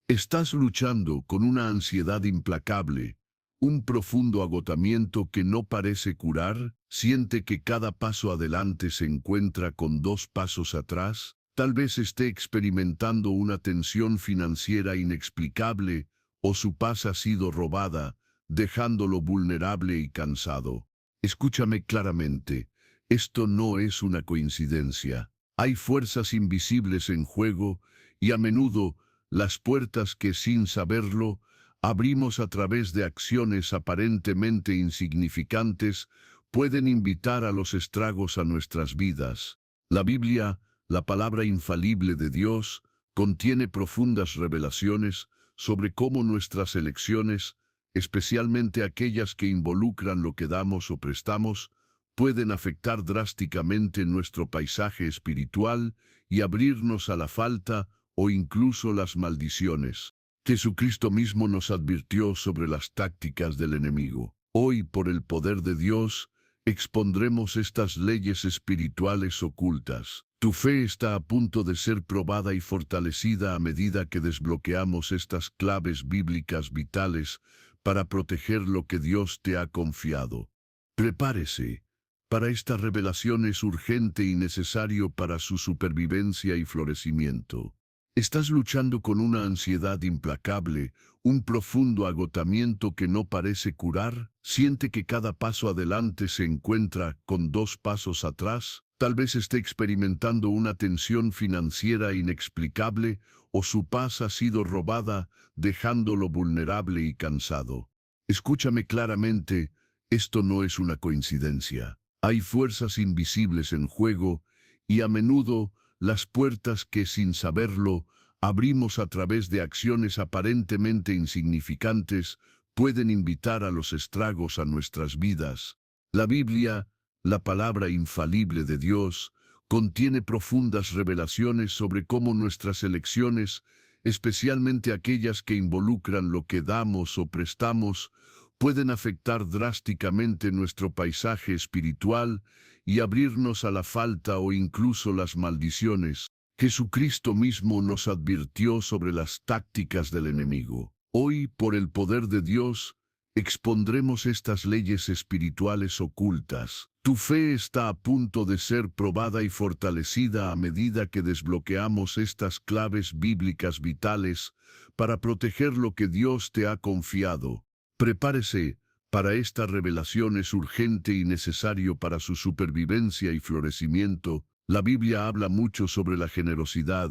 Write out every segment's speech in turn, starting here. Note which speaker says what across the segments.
Speaker 1: Estás luchando con una ansiedad implacable, un profundo agotamiento que no parece curar, siente que cada paso adelante se encuentra con dos pasos atrás, tal vez esté experimentando una tensión financiera inexplicable o su paz ha sido robada, dejándolo vulnerable y cansado. Escúchame claramente, esto no es una coincidencia. Hay fuerzas invisibles en juego y a menudo las puertas que sin saberlo abrimos a través de acciones aparentemente insignificantes pueden invitar a los estragos a nuestras vidas. La Biblia, la palabra infalible de Dios, contiene profundas revelaciones sobre cómo nuestras elecciones, especialmente aquellas que involucran lo que damos o prestamos, pueden afectar drásticamente nuestro paisaje espiritual y abrirnos a la falta o incluso las maldiciones. Jesucristo mismo nos advirtió sobre las tácticas del enemigo. Hoy, por el poder de Dios, expondremos estas leyes espirituales ocultas. Tu fe está a punto de ser probada y fortalecida a medida que desbloqueamos estas claves bíblicas vitales para proteger lo que Dios te ha confiado. Prepárese. Para esta revelación es urgente y necesario para su supervivencia y florecimiento. Estás luchando con una ansiedad implacable, un profundo agotamiento que no parece curar, siente que cada paso adelante se encuentra con dos pasos atrás, tal vez esté experimentando una tensión financiera inexplicable o su paz ha sido robada, dejándolo vulnerable y cansado. Escúchame claramente, esto no es una coincidencia. Hay fuerzas invisibles en juego y a menudo las puertas que sin saberlo abrimos a través de acciones aparentemente insignificantes pueden invitar a los estragos a nuestras vidas. La Biblia, la palabra infalible de Dios, contiene profundas revelaciones sobre cómo nuestras elecciones, especialmente aquellas que involucran lo que damos o prestamos, pueden afectar drásticamente nuestro paisaje espiritual y abrirnos a la falta o incluso las maldiciones. Jesucristo mismo nos advirtió sobre las tácticas del enemigo. Hoy, por el poder de Dios, expondremos estas leyes espirituales ocultas. Tu fe está a punto de ser probada y fortalecida a medida que desbloqueamos estas claves bíblicas vitales para proteger lo que Dios te ha confiado. Prepárese, para esta revelación es urgente y necesario para su supervivencia y florecimiento. La Biblia habla mucho sobre la generosidad,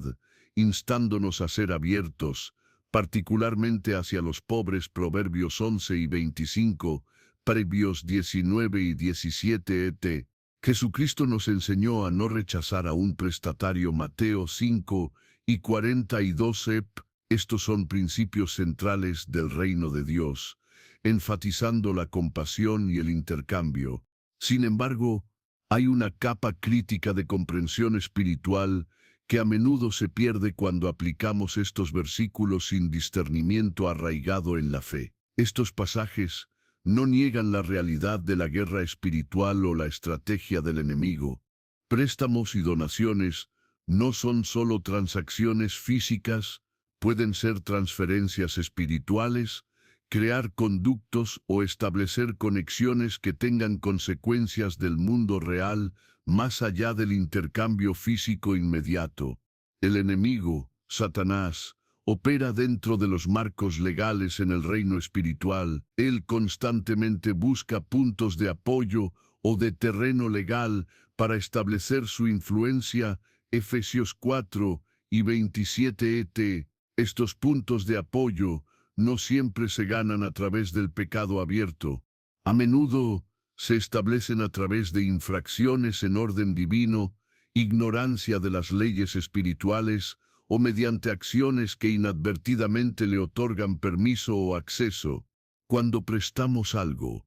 Speaker 1: instándonos a ser abiertos, particularmente hacia los pobres. Proverbios 11 y 25, Proverbios 19 y 17 et. Jesucristo nos enseñó a no rechazar a un prestatario. Mateo 5 y 42 ep. Estos son principios centrales del reino de Dios, enfatizando la compasión y el intercambio. Sin embargo, hay una capa crítica de comprensión espiritual que a menudo se pierde cuando aplicamos estos versículos sin discernimiento arraigado en la fe. Estos pasajes no niegan la realidad de la guerra espiritual o la estrategia del enemigo. Préstamos y donaciones no son solo transacciones físicas, pueden ser transferencias espirituales, crear conductos o establecer conexiones que tengan consecuencias del mundo real más allá del intercambio físico inmediato. El enemigo, Satanás, opera dentro de los marcos legales en el reino espiritual. Él constantemente busca puntos de apoyo o de terreno legal para establecer su influencia. Efesios 4 y 27 et. Estos puntos de apoyo no siempre se ganan a través del pecado abierto. A menudo se establecen a través de infracciones en orden divino, ignorancia de las leyes espirituales o mediante acciones que inadvertidamente le otorgan permiso o acceso. Cuando prestamos algo,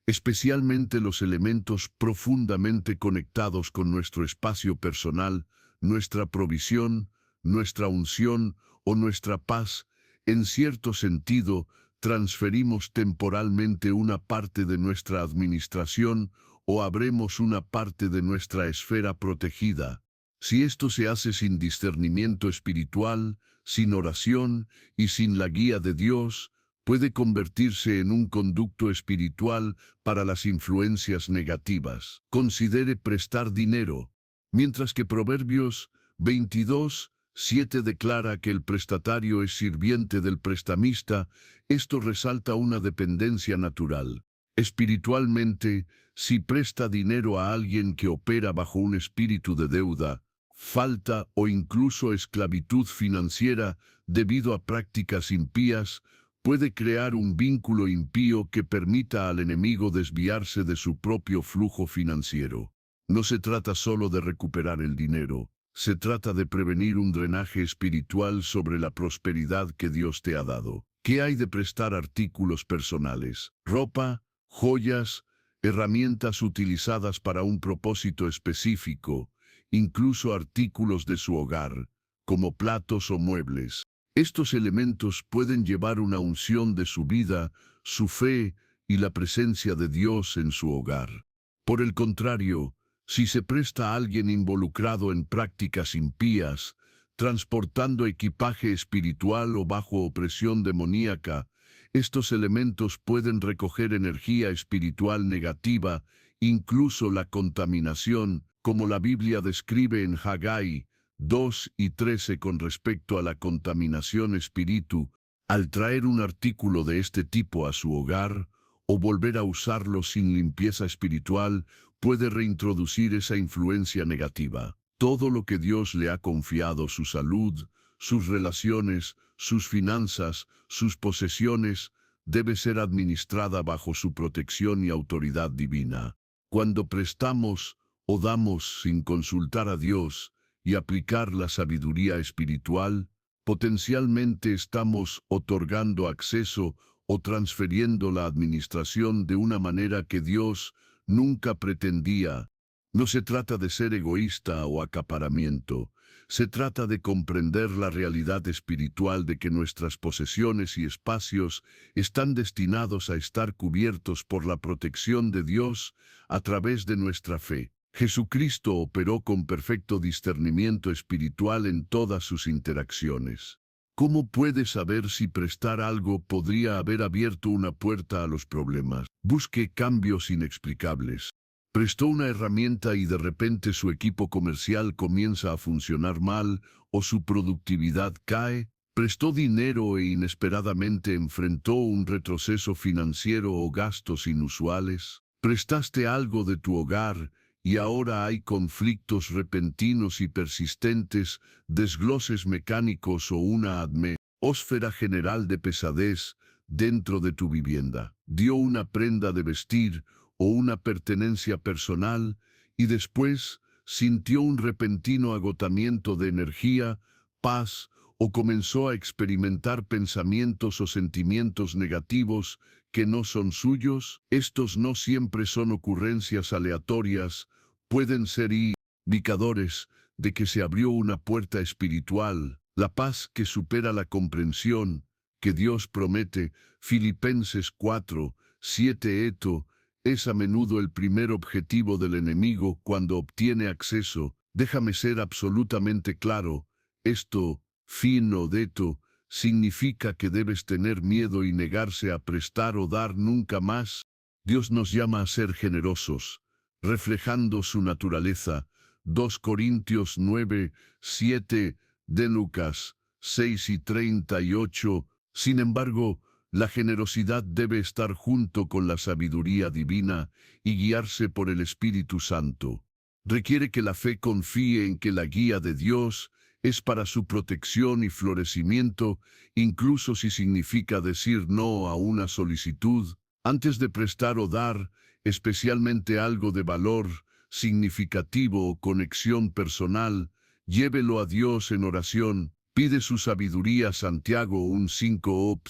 Speaker 1: especialmente los elementos profundamente conectados con nuestro espacio personal, nuestra provisión, nuestra unción o nuestra paz, en cierto sentido, transferimos temporalmente una parte de nuestra administración o abremos una parte de nuestra esfera protegida. Si esto se hace sin discernimiento espiritual, sin oración y sin la guía de Dios, puede convertirse en un conducto espiritual para las influencias negativas. Considere prestar dinero. Mientras que Proverbios 22:7 declara que el prestatario es sirviente del prestamista, esto resalta una dependencia natural. Espiritualmente, si presta dinero a alguien que opera bajo un espíritu de deuda, falta o incluso esclavitud financiera debido a prácticas impías, puede crear un vínculo impío que permita al enemigo desviarse de su propio flujo financiero. No se trata solo de recuperar el dinero, se trata de prevenir un drenaje espiritual sobre la prosperidad que Dios te ha dado. ¿Qué hay de prestar artículos personales? Ropa, joyas, herramientas utilizadas para un propósito específico, incluso artículos de su hogar, como platos o muebles. Estos elementos pueden llevar una unción de su vida, su fe y la presencia de Dios en su hogar. Por el contrario, si se presta a alguien involucrado en prácticas impías, transportando equipaje espiritual o bajo opresión demoníaca, estos elementos pueden recoger energía espiritual negativa, incluso la contaminación, como la Biblia describe en Hagai 2:13 con respecto a la contaminación espíritu. Al traer un artículo de este tipo a su hogar, o volver a usarlo sin limpieza espiritual, puede reintroducir esa influencia negativa. Todo lo que Dios le ha confiado, su salud, sus relaciones, sus finanzas, sus posesiones, debe ser administrada bajo su protección y autoridad divina. Cuando prestamos o damos sin consultar a Dios y aplicar la sabiduría espiritual, potencialmente estamos otorgando acceso o transfiriendo la administración de una manera que Dios nunca pretendía. No se trata de ser egoísta o acaparamiento, se trata de comprender la realidad espiritual de que nuestras posesiones y espacios están destinados a estar cubiertos por la protección de Dios a través de nuestra fe. Jesucristo operó con perfecto discernimiento espiritual en todas sus interacciones. ¿Cómo puede saber si prestar algo podría haber abierto una puerta a los problemas? Busque cambios inexplicables. Prestó una herramienta y de repente su equipo comercial comienza a funcionar mal o su productividad cae. Prestó dinero e inesperadamente enfrentó un retroceso financiero o gastos inusuales. Prestaste algo de tu hogar y ahora hay conflictos repentinos y persistentes, desgloses mecánicos o una atmósfera general de pesadez dentro de tu vivienda. Dio una prenda de vestir o una pertenencia personal y después sintió un repentino agotamiento de energía, paz o comenzó a experimentar pensamientos o sentimientos negativos que no son suyos. Estos no siempre son ocurrencias aleatorias, pueden ser indicadores de que se abrió una puerta espiritual, la paz que supera la comprensión, que Dios promete. Filipenses 4:7 es a menudo el primer objetivo del enemigo cuando obtiene acceso. Déjame ser absolutamente claro, esto, fin o deto, significa que debes tener miedo y negarse a prestar o dar nunca más. Dios nos llama a ser generosos, reflejando su naturaleza. 2 Corintios 9:7, de Lucas 6:38. Sin embargo, la generosidad debe estar junto con la sabiduría divina y guiarse por el Espíritu Santo. Requiere que la fe confíe en que la guía de Dios es para su protección y florecimiento, incluso si significa decir no a una solicitud. Antes de prestar o dar, especialmente algo de valor, significativo o conexión personal, llévelo a Dios en oración, pide su sabiduría. Santiago 1:5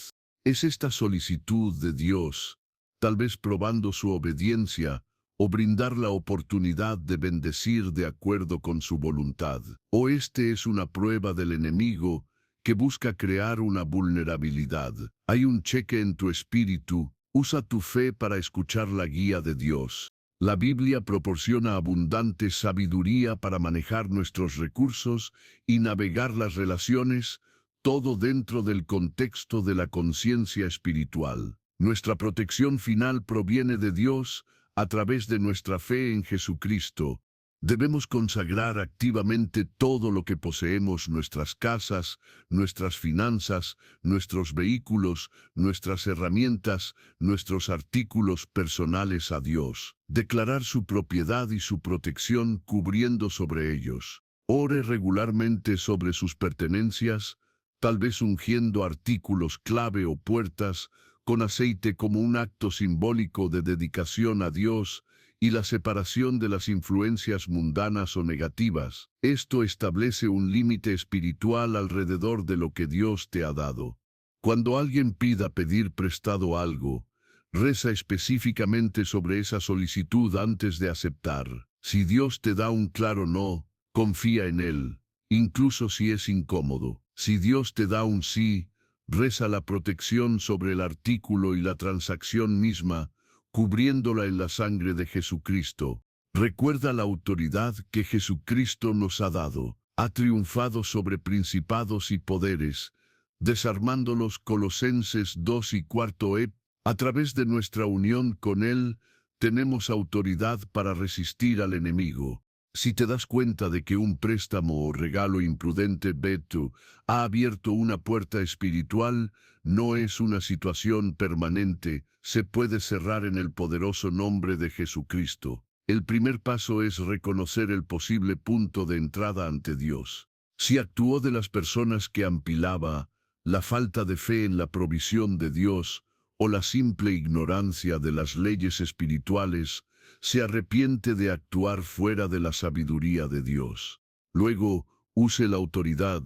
Speaker 1: es esta solicitud de Dios, tal vez probando su obediencia, o brindar la oportunidad de bendecir de acuerdo con su voluntad. O este es una prueba del enemigo que busca crear una vulnerabilidad. Hay un cheque en tu espíritu, usa tu fe para escuchar la guía de Dios. La Biblia proporciona abundante sabiduría para manejar nuestros recursos y navegar las relaciones. todo dentro del contexto de la conciencia espiritual. Nuestra protección final proviene de Dios a través de nuestra fe en Jesucristo. Debemos consagrar activamente todo lo que poseemos, nuestras casas, nuestras finanzas, nuestros vehículos, nuestras herramientas, nuestros artículos personales a Dios. Declarar su propiedad y su protección cubriendo sobre ellos. Ore regularmente sobre sus pertenencias, tal vez ungiendo artículos clave o puertas con aceite como un acto simbólico de dedicación a Dios y la separación de las influencias mundanas o negativas. Esto establece un límite espiritual alrededor de lo que Dios te ha dado. Cuando alguien pida pedir prestado algo, reza específicamente sobre esa solicitud antes de aceptar. Si Dios te da un claro no, confía en Él, incluso si es incómodo. Si Dios te da un sí, reza la protección sobre el artículo y la transacción misma, cubriéndola en la sangre de Jesucristo. Recuerda la autoridad que Jesucristo nos ha dado. Ha triunfado sobre principados y poderes, desarmándolos. Colosenses 2:4. A través de nuestra unión con Él, tenemos autoridad para resistir al enemigo. Si te das cuenta de que un préstamo o regalo imprudente Beto ha abierto una puerta espiritual, no es una situación permanente, se puede cerrar en el poderoso nombre de Jesucristo. El primer paso es reconocer el posible punto de entrada ante Dios. Si actuó de las personas que ampilaba, la falta de fe en la provisión de Dios o la simple ignorancia de las leyes espirituales, se arrepiente de actuar fuera de la sabiduría de Dios. Luego, use la autoridad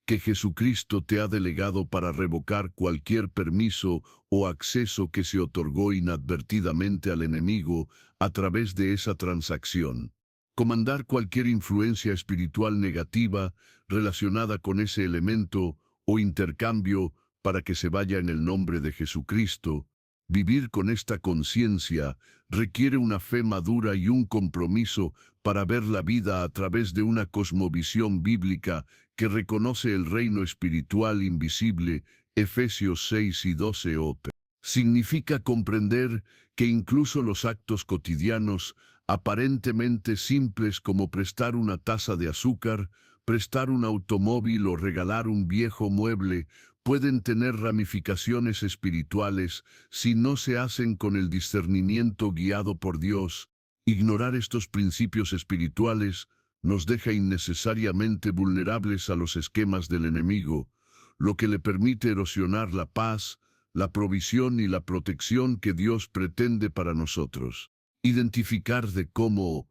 Speaker 1: que Jesucristo te ha delegado para revocar cualquier permiso o acceso que se otorgó inadvertidamente al enemigo a través de esa transacción. Comandar cualquier influencia espiritual negativa relacionada con ese elemento o intercambio para que se vaya en el nombre de Jesucristo. Vivir con esta conciencia requiere una fe madura y un compromiso para ver la vida a través de una cosmovisión bíblica que reconoce el reino espiritual invisible. Efesios 6:12. Significa comprender que incluso los actos cotidianos, aparentemente simples como prestar una taza de azúcar, prestar un automóvil o regalar un viejo mueble, pueden tener ramificaciones espirituales si no se hacen con el discernimiento guiado por Dios. Ignorar estos principios espirituales nos deja innecesariamente vulnerables a los esquemas del enemigo, lo que le permite erosionar la paz, la provisión y la protección que Dios pretende para nosotros. Identificar de cómo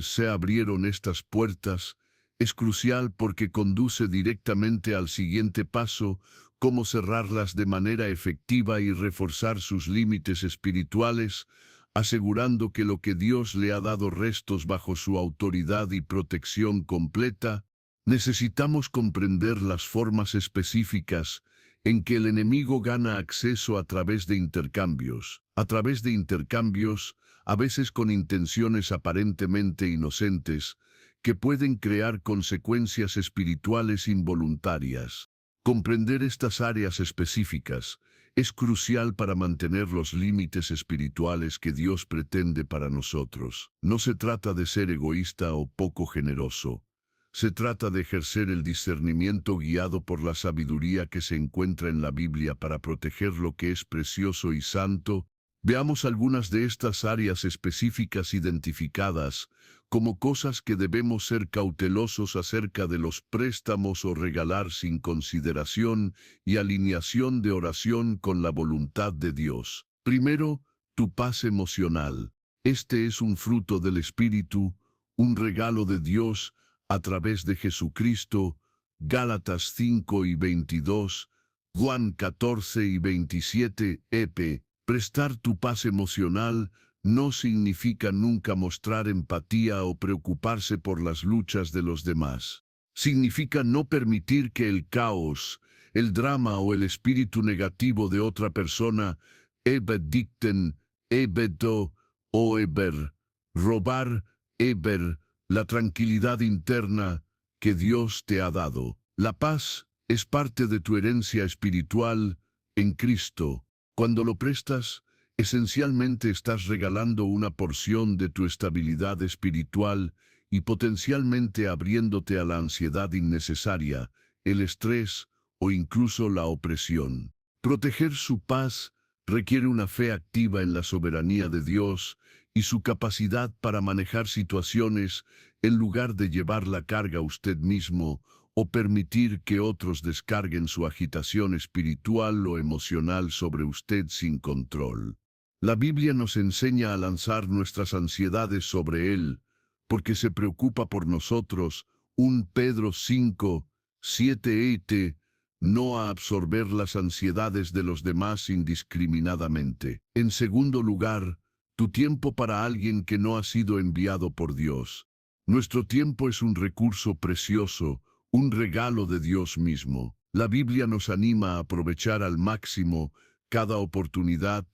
Speaker 1: se abrieron estas puertas es crucial porque conduce directamente al siguiente paso: cómo cerrarlas de manera efectiva y reforzar sus límites espirituales, asegurando que lo que Dios le ha dado restos bajo su autoridad y protección completa. Necesitamos comprender las formas específicas en que el enemigo gana acceso a través de intercambios. A veces con intenciones aparentemente inocentes, que pueden crear consecuencias espirituales involuntarias. Comprender estas áreas específicas es crucial para mantener los límites espirituales que Dios pretende para nosotros. No se trata de ser egoísta o poco generoso. Se trata de ejercer el discernimiento guiado por la sabiduría que se encuentra en la Biblia para proteger lo que es precioso y santo. Veamos algunas de estas áreas específicas identificadas como cosas que debemos ser cautelosos acerca de los préstamos o regalar sin consideración y alineación de oración con la voluntad de Dios. Primero, tu paz emocional. Este es un fruto del Espíritu, un regalo de Dios a través de Jesucristo. Gálatas 5:22, Juan 14:27, EP. Prestar tu paz emocional no significa nunca mostrar empatía o preocuparse por las luchas de los demás. Significa no permitir que el caos, el drama o el espíritu negativo de otra persona dicten, o robar, la tranquilidad interna que Dios te ha dado. La paz Es parte de tu herencia espiritual en Cristo. Cuando lo prestas, esencialmente estás regalando una porción de tu estabilidad espiritual y potencialmente abriéndote a la ansiedad innecesaria, el estrés o incluso la opresión. Proteger su paz requiere una fe activa en la soberanía de Dios y su capacidad para manejar situaciones en lugar de llevar la carga usted mismo o permitir que otros descarguen su agitación espiritual o emocional sobre usted sin control. La Biblia nos enseña a lanzar nuestras ansiedades sobre Él, porque se preocupa por nosotros, 1 Pedro 5, 7, no a absorber las ansiedades de los demás indiscriminadamente. En segundo lugar, tu tiempo para alguien que no ha sido enviado por Dios. Nuestro tiempo es un recurso precioso, un regalo de Dios mismo. La Biblia nos anima a aprovechar al máximo cada oportunidad,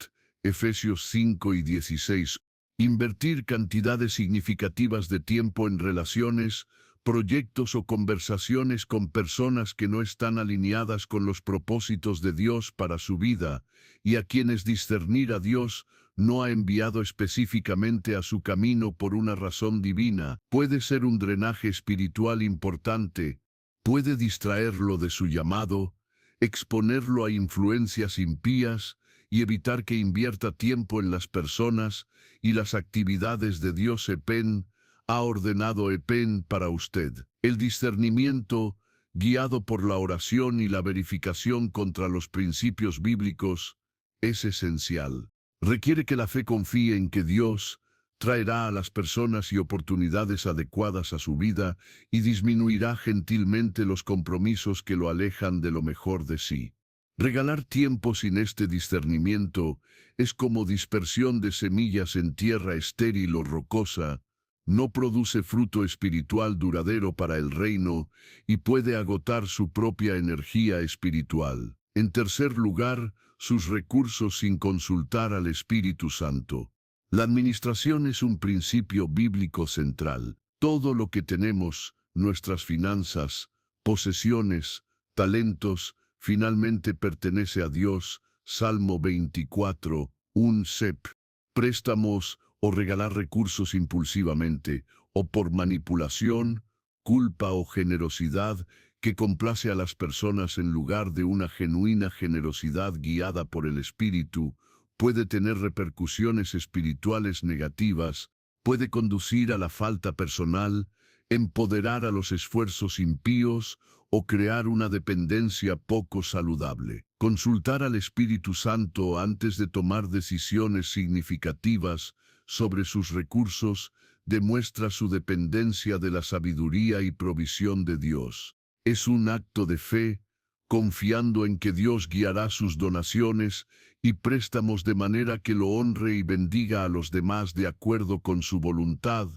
Speaker 1: Efesios 5 y 16. Invertir cantidades significativas de tiempo en relaciones, proyectos o conversaciones con personas que no están alineadas con los propósitos de Dios para su vida, y a quienes discernir a Dios no ha enviado específicamente a su camino por una razón divina, puede ser un drenaje espiritual importante, puede distraerlo de su llamado, exponerlo a influencias impías y evitar que invierta tiempo en las personas y las actividades de Dios. EPEN ha ordenado EPEN para usted. El discernimiento, guiado por la oración y la verificación contra los principios bíblicos, es esencial. Requiere que la fe confíe en que Dios traerá a las personas y oportunidades adecuadas a su vida y disminuirá gentilmente los compromisos que lo alejan de lo mejor de sí. Regalar tiempo sin este discernimiento es como dispersión de semillas en tierra estéril o rocosa, no produce fruto espiritual duradero para el reino y puede agotar su propia energía espiritual. En tercer lugar, sus recursos sin consultar al Espíritu Santo. La administración es un principio bíblico central. Todo lo que tenemos, nuestras finanzas, posesiones, talentos, finalmente pertenece a Dios. Salmo 24, 1 sep. Préstamos o regalar recursos impulsivamente, o por manipulación, culpa o generosidad, que complace a las personas en lugar de una genuina generosidad guiada por el Espíritu, puede tener repercusiones espirituales negativas, puede conducir a la falta personal, empoderar a los esfuerzos impíos o crear una dependencia poco saludable. Consultar al Espíritu Santo antes de tomar decisiones significativas sobre sus recursos demuestra su dependencia de la sabiduría y provisión de Dios. Es un acto de fe, confiando en que Dios guiará sus donaciones y préstamos de manera que lo honre y bendiga a los demás de acuerdo con su voluntad,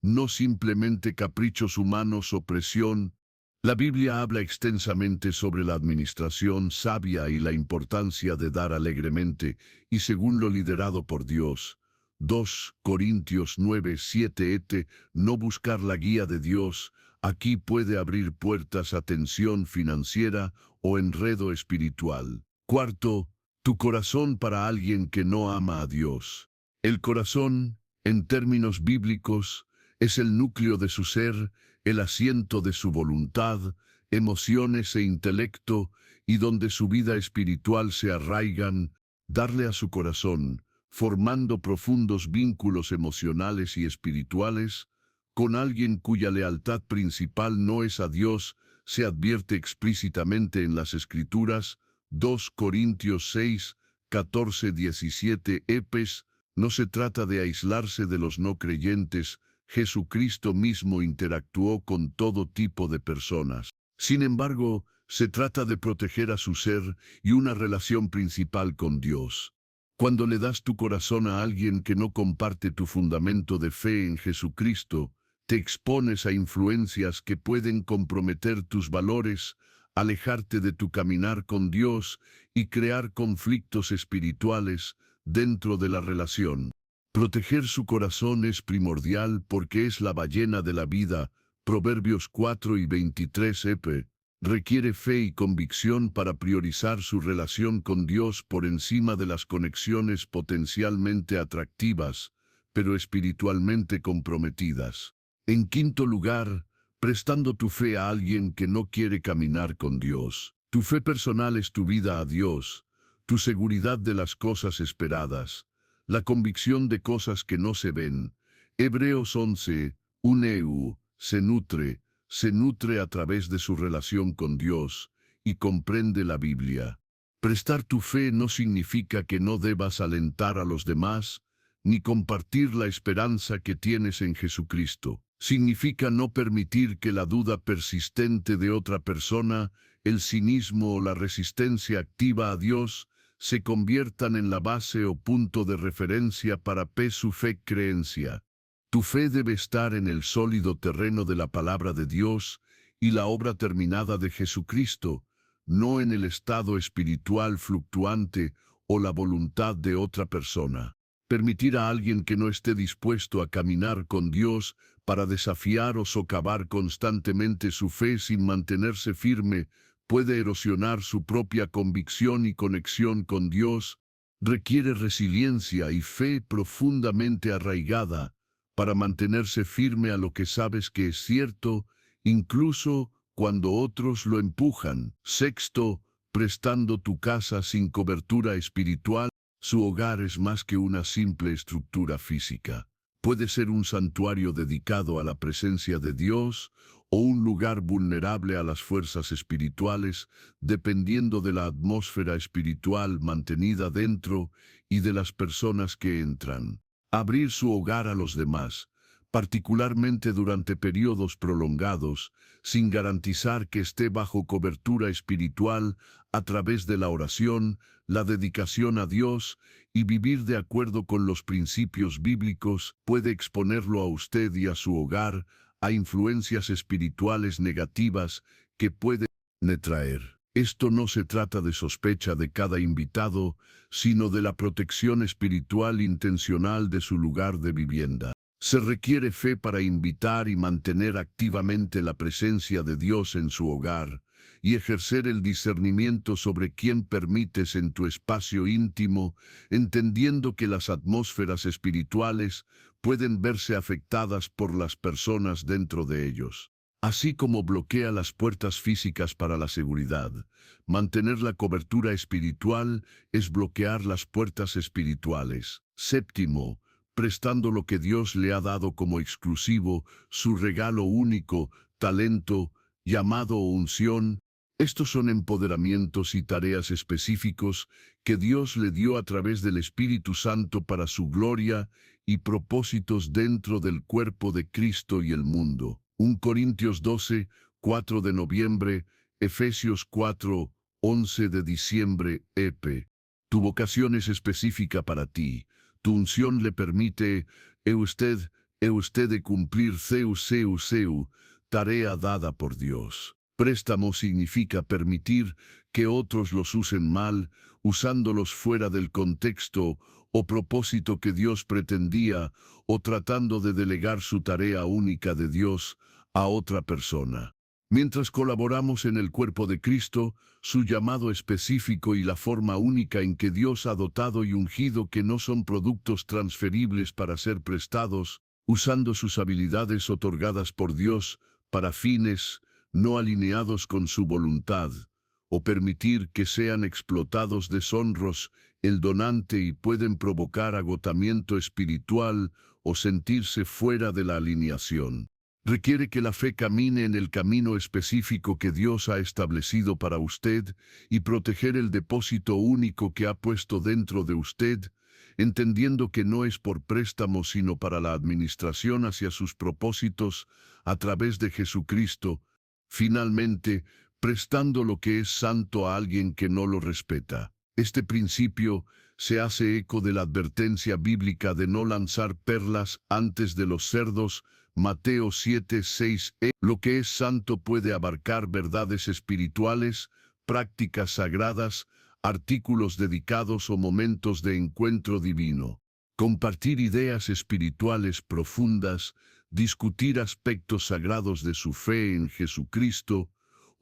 Speaker 1: no simplemente caprichos humanos o presión. La Biblia habla extensamente sobre la administración sabia y la importancia de dar alegremente y según lo liderado por Dios. 2 Corintios 9, 7 no buscar la guía de Dios. Aquí puede abrir puertas a tensión financiera o enredo espiritual. Cuarto, tu corazón para alguien que no ama a Dios. El corazón, en términos bíblicos, es el núcleo de su ser, el asiento de su voluntad, emociones e intelecto, y donde su vida espiritual se arraigan. Darle a su corazón, formando profundos vínculos emocionales y espirituales, con alguien cuya lealtad principal no es a Dios, se advierte explícitamente en las Escrituras. 2 Corintios 6, 14, 17 EPES, no se trata de aislarse de los no creyentes. Jesucristo mismo interactuó con todo tipo de personas. Sin embargo, se trata de proteger a su ser y una relación principal con Dios. Cuando le das tu corazón a alguien que no comparte tu fundamento de fe en Jesucristo, te expones a influencias que pueden comprometer tus valores, alejarte de tu caminar con Dios y crear conflictos espirituales dentro de la relación. Proteger su corazón es primordial porque es la ballena de la vida. Proverbios 4 y 23 EP. Requiere fe y convicción para priorizar su relación con Dios por encima de las conexiones potencialmente atractivas, pero espiritualmente comprometidas. En quinto lugar, prestando tu fe a alguien que no quiere caminar con Dios. Tu fe personal es tu vida a Dios, tu seguridad de las cosas esperadas, la convicción de cosas que no se ven. Hebreos 11, un se nutre a través de su relación con Dios y comprende la Biblia. Prestar tu fe no significa que no debas alentar a los demás, ni compartir la esperanza que tienes en Jesucristo. Significa no permitir que la duda persistente de otra persona, el cinismo o la resistencia activa a Dios se conviertan en la base o punto de referencia para su fe creencia. Tu fe debe estar en el sólido terreno de la palabra de Dios y la obra terminada de Jesucristo, no en el estado espiritual fluctuante o la voluntad de otra persona. Permitir a alguien que no esté dispuesto a caminar con Dios para desafiar o socavar constantemente su fe sin mantenerse firme puede erosionar su propia convicción y conexión con Dios. Requiere resiliencia y fe profundamente arraigada para mantenerse firme a lo que sabes que es cierto, incluso cuando otros lo empujan. Sexto, prestando tu casa sin cobertura espiritual. Su hogar es más que una simple estructura física. Puede ser un santuario dedicado a la presencia de Dios o un lugar vulnerable a las fuerzas espirituales, dependiendo de la atmósfera espiritual mantenida dentro y de las personas que entran. Abrir su hogar a los demás, particularmente durante periodos prolongados, sin garantizar que esté bajo cobertura espiritual a través de la oración, la dedicación a Dios y vivir de acuerdo con los principios bíblicos, puede exponerlo a usted y a su hogar a influencias espirituales negativas que pueden traer. Esto no se trata de sospecha de cada invitado, sino de la protección espiritual intencional de su lugar de vivienda. Se requiere fe para invitar y mantener activamente la presencia de Dios en su hogar y ejercer el discernimiento sobre quién permites en tu espacio íntimo, entendiendo que las atmósferas espirituales pueden verse afectadas por las personas dentro de ellos. Así como bloquea las puertas físicas para la seguridad, mantener la cobertura espiritual es bloquear las puertas espirituales. Séptimo, prestando lo que Dios le ha dado como exclusivo, su regalo único, talento, llamado o unción. Estos son empoderamientos y tareas específicos que Dios le dio a través del Espíritu Santo para su gloria y propósitos dentro del cuerpo de Cristo y el mundo. 1 Corintios 12, 4 de noviembre, Efesios 4, 11 de diciembre, EP. Tu vocación es específica para ti. Tu unción le permite, usted de cumplir seu, tarea dada por Dios. Préstamo significa permitir que otros los usen mal, usándolos fuera del contexto o propósito que Dios pretendía, o tratando de delegar su tarea única de Dios a otra persona. Mientras colaboramos en el cuerpo de Cristo, su llamado específico y la forma única en que Dios ha dotado y ungido que no son productos transferibles para ser prestados, usando sus habilidades otorgadas por Dios para fines no alineados con su voluntad, o permitir que sean explotados deshonros el donante y pueden provocar agotamiento espiritual o sentirse fuera de la alineación. Requiere que la fe camine en el camino específico que Dios ha establecido para usted y proteger el depósito único que ha puesto dentro de usted, entendiendo que no es por préstamo sino para la administración hacia sus propósitos a través de Jesucristo. Finalmente, prestando lo que es santo a alguien que no lo respeta. Este principio se hace eco de la advertencia bíblica de no lanzar perlas antes de los cerdos, Mateo 7:6. Lo que es santo puede abarcar verdades espirituales, prácticas sagradas, artículos dedicados o momentos de encuentro divino. Compartir ideas espirituales profundas, discutir aspectos sagrados de su fe en Jesucristo,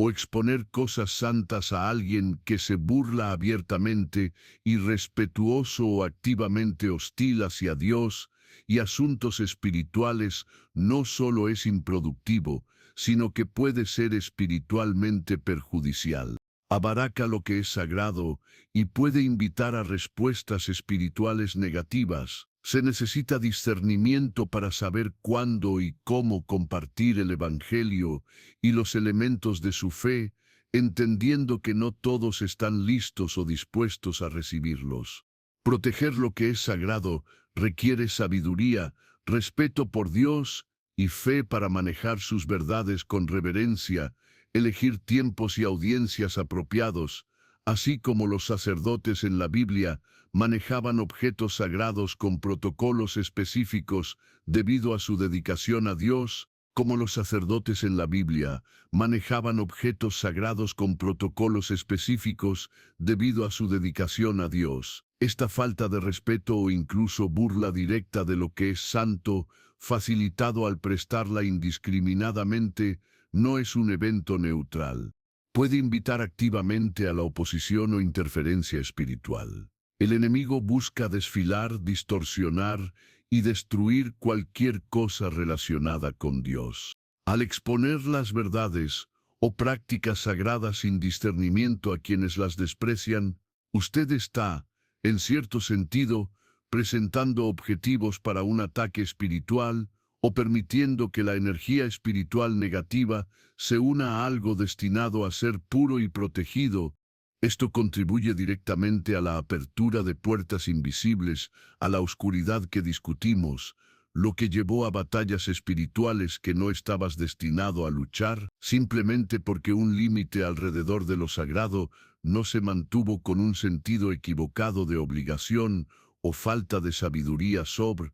Speaker 1: o exponer cosas santas a alguien que se burla abiertamente, irrespetuoso o activamente hostil hacia Dios y asuntos espirituales, no solo es improductivo, sino que puede ser espiritualmente perjudicial. Abarca lo que es sagrado y puede invitar a respuestas espirituales negativas. Se necesita discernimiento para saber cuándo y cómo compartir el Evangelio y los elementos de su fe, entendiendo que no todos están listos o dispuestos a recibirlos. Proteger lo que es sagrado requiere sabiduría, respeto por Dios y fe para manejar sus verdades con reverencia, elegir tiempos y audiencias apropiados, así como los sacerdotes en la Biblia manejaban objetos sagrados con protocolos específicos debido a su dedicación a Dios, como los sacerdotes en la Biblia manejaban objetos sagrados con protocolos específicos debido a su dedicación a Dios. Esta falta de respeto o incluso burla directa de lo que es santo, facilitado al prestarla indiscriminadamente, no es un evento neutral. Puede invitar activamente a la oposición o interferencia espiritual. El enemigo busca desfilar, distorsionar y destruir cualquier cosa relacionada con Dios. Al exponer las verdades o prácticas sagradas sin discernimiento a quienes las desprecian, usted está, en cierto sentido, presentando objetivos para un ataque espiritual o permitiendo que la energía espiritual negativa se una a algo destinado a ser puro y protegido. Esto contribuye directamente a la apertura de puertas invisibles, a la oscuridad que discutimos, lo que llevó a batallas espirituales que no estabas destinado a luchar, simplemente porque un límite alrededor de lo sagrado no se mantuvo con un sentido equivocado de obligación o falta de sabiduría sobre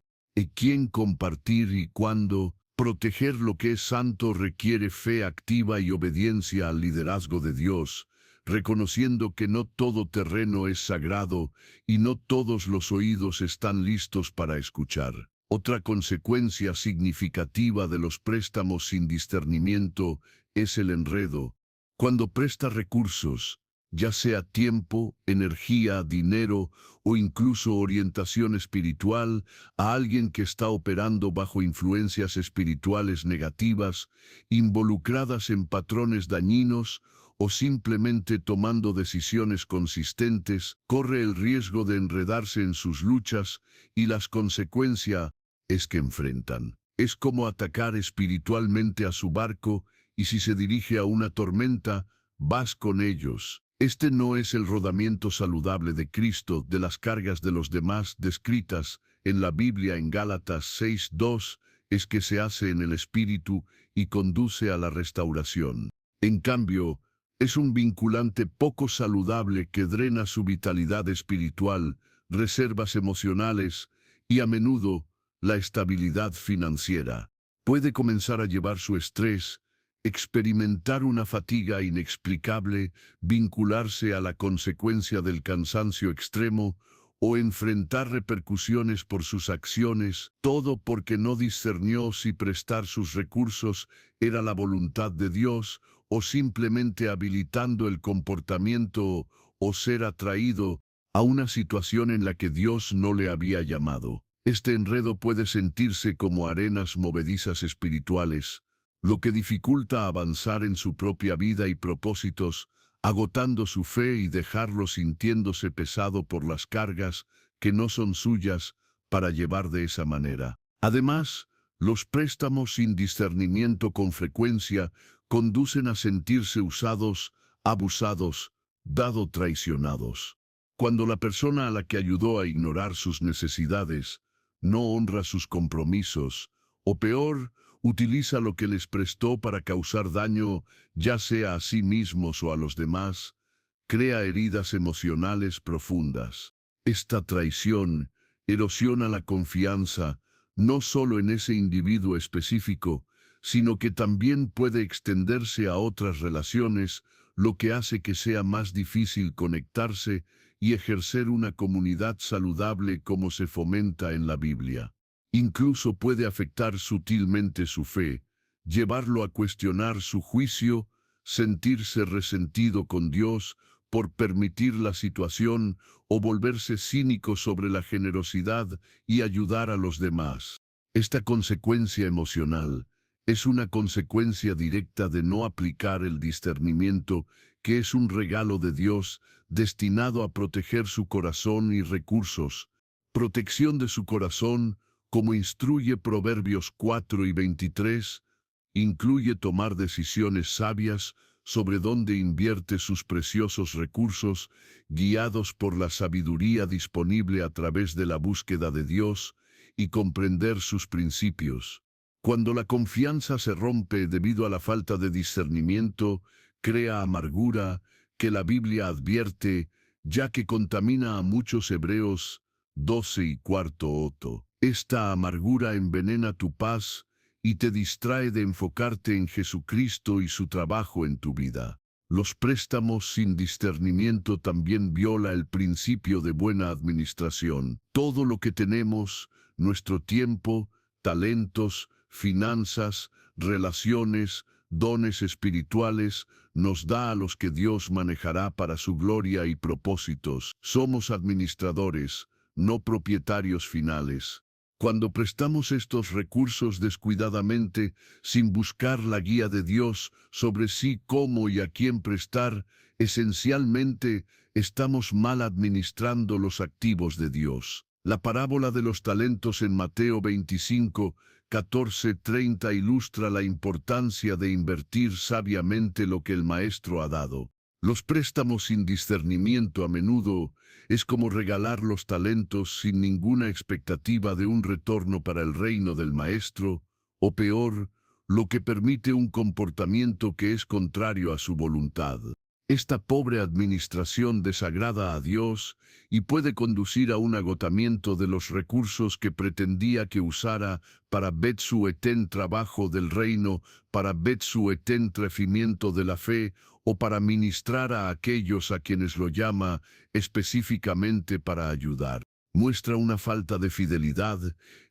Speaker 1: quién compartir y cuándo. Proteger lo que es santo requiere fe activa y obediencia al liderazgo de Dios, reconociendo que no todo terreno es sagrado y no todos los oídos están listos para escuchar. Otra consecuencia significativa de los préstamos sin discernimiento es el enredo. Cuando presta recursos, ya sea tiempo, energía, dinero o incluso orientación espiritual, a alguien que está operando bajo influencias espirituales negativas, involucradas en patrones dañinos o simplemente tomando decisiones consistentes, corre el riesgo de enredarse en sus luchas y las consecuencias es que enfrentan. Es como atacar espiritualmente a su barco y si se dirige a una tormenta, vas con ellos. Este no es el rodamiento saludable de Cristo de las cargas de los demás descritas en la Biblia en Gálatas 6:2, es que se hace en el Espíritu y conduce a la restauración. En cambio, es un vinculante poco saludable que drena su vitalidad espiritual, reservas emocionales y a menudo la estabilidad financiera. Puede comenzar a llevar su estrés, experimentar una fatiga inexplicable, vincularse a la consecuencia del cansancio extremo o enfrentar repercusiones por sus acciones, todo porque no discernió si prestar sus recursos era la voluntad de Dios o simplemente habilitando el comportamiento o ser atraído a una situación en la que Dios no le había llamado. Este enredo puede sentirse como arenas movedizas espirituales, lo que dificulta avanzar en su propia vida y propósitos, agotando su fe y dejarlo sintiéndose pesado por las cargas que no son suyas para llevar de esa manera. Además, los préstamos sin discernimiento con frecuencia conducen a sentirse usados, abusados, traicionados. Cuando la persona a la que ayudó a ignorar sus necesidades no honra sus compromisos, o peor, utiliza lo que les prestó para causar daño, ya sea a sí mismos o a los demás, crea heridas emocionales profundas. Esta traición erosiona la confianza, no solo en ese individuo específico, sino que también puede extenderse a otras relaciones, lo que hace que sea más difícil conectarse y ejercer una comunidad saludable como se fomenta en la Biblia. Incluso puede afectar sutilmente su fe, llevarlo a cuestionar su juicio, sentirse resentido con Dios por permitir la situación o volverse cínico sobre la generosidad y ayudar a los demás. Esta consecuencia emocional es una consecuencia directa de no aplicar el discernimiento, que es un regalo de Dios destinado a proteger su corazón y recursos. Protección de su corazón, como instruye Proverbios 4:23, incluye tomar decisiones sabias sobre dónde invierte sus preciosos recursos, guiados por la sabiduría disponible a través de la búsqueda de Dios y comprender sus principios. Cuando la confianza se rompe debido a la falta de discernimiento, crea amargura, que la Biblia advierte, ya que contamina a muchos. Hebreos 12:4. Esta amargura envenena tu paz y te distrae de enfocarte en Jesucristo y su trabajo en tu vida. Los préstamos sin discernimiento también viola el principio de buena administración. Todo lo que tenemos, nuestro tiempo, talentos, finanzas, relaciones, dones espirituales, nos da a los que Dios manejará para su gloria y propósitos. Somos administradores, no propietarios finales. Cuando prestamos estos recursos descuidadamente, sin buscar la guía de Dios sobre sí, cómo y a quién prestar, esencialmente estamos mal administrando los activos de Dios. La parábola de los talentos en Mateo 25:14-30 ilustra la importancia de invertir sabiamente lo que el Maestro ha dado. Los préstamos sin discernimiento a menudo es como regalar los talentos sin ninguna expectativa de un retorno para el reino del Maestro, o peor, lo que permite un comportamiento que es contrario a su voluntad. Esta pobre administración desagrada a Dios y puede conducir a un agotamiento de los recursos que pretendía que usara para Bet su etern trabajo del reino, para Bet su etern crecimiento de la fe, o para ministrar a aquellos a quienes lo llama específicamente para ayudar. Muestra una falta de fidelidad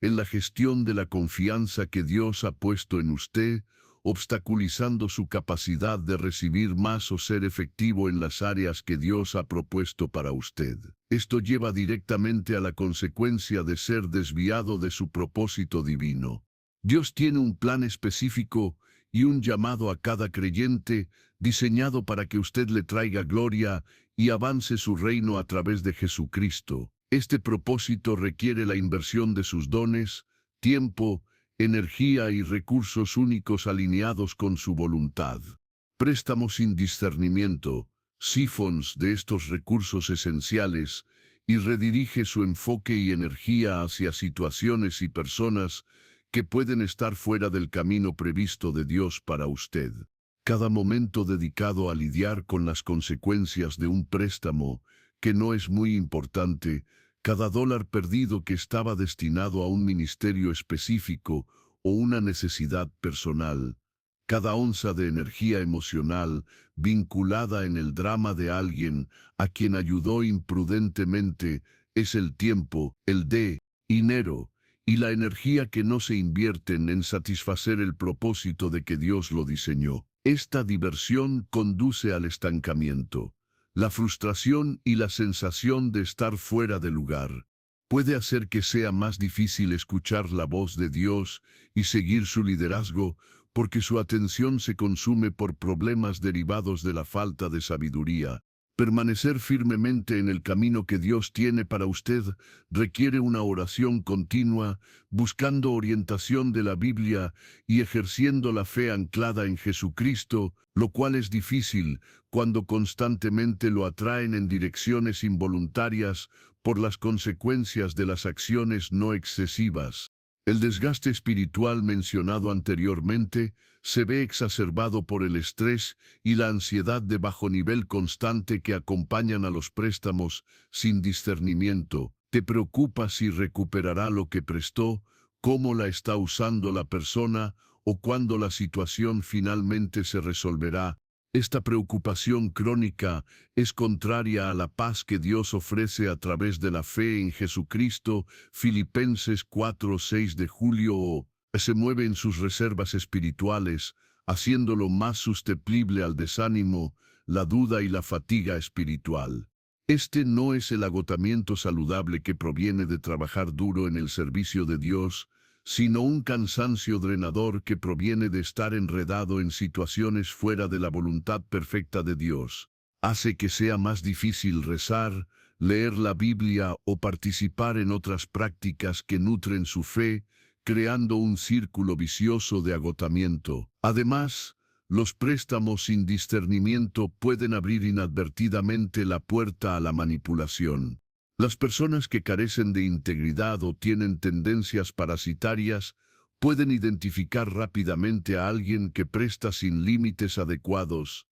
Speaker 1: en la gestión de la confianza que Dios ha puesto en usted, obstaculizando su capacidad de recibir más o ser efectivo en las áreas que Dios ha propuesto para usted. Esto lleva directamente a la consecuencia de ser desviado de su propósito divino. Dios tiene un plan específico y un llamado a cada creyente, diseñado para que usted le traiga gloria y avance su reino a través de Jesucristo. Este propósito requiere la inversión de sus dones, tiempo, energía y recursos únicos alineados con su voluntad. Préstamos sin discernimiento, sifons de estos recursos esenciales, y redirige su enfoque y energía hacia situaciones y personas que pueden estar fuera del camino previsto de Dios para usted. Cada momento dedicado a lidiar con las consecuencias de un préstamo, que no es muy importante, cada dólar perdido que estaba destinado a un ministerio específico o una necesidad personal, cada onza de energía emocional vinculada en el drama de alguien a quien ayudó imprudentemente, es el tiempo, el dinero y la energía que no se invierten en satisfacer el propósito de que Dios lo diseñó. Esta diversión conduce al estancamiento, la frustración y la sensación de estar fuera de lugar. Puede hacer que sea más difícil escuchar la voz de Dios y seguir su liderazgo, porque su atención se consume por problemas derivados de la falta de sabiduría. Permanecer firmemente en el camino que Dios tiene para usted requiere una oración continua, buscando orientación de la Biblia y ejerciendo la fe anclada en Jesucristo, lo cual es difícil cuando constantemente lo atraen en direcciones involuntarias por las consecuencias de las acciones no excesivas. El desgaste espiritual mencionado anteriormente se ve exacerbado por el estrés y la ansiedad de bajo nivel constante que acompañan a los préstamos sin discernimiento. Te preocupas si recuperará lo que prestó, cómo la está usando la persona o cuándo la situación finalmente se resolverá. Esta preocupación crónica es contraria a la paz que Dios ofrece a través de la fe en Jesucristo. Filipenses 4:6 de Julio. Se mueve en sus reservas espirituales, haciéndolo más susceptible al desánimo, la duda y la fatiga espiritual. Este no es el agotamiento saludable que proviene de trabajar duro en el servicio de Dios, sino un cansancio drenador que proviene de estar enredado en situaciones fuera de la voluntad perfecta de Dios. Hace que sea más difícil rezar, leer la Biblia o participar en otras prácticas que nutren su fe, creando un círculo vicioso de agotamiento. Además, los préstamos sin discernimiento pueden abrir inadvertidamente la puerta a la manipulación. Las personas que carecen de integridad o tienen tendencias parasitarias pueden identificar rápidamente a alguien que presta sin límites adecuados.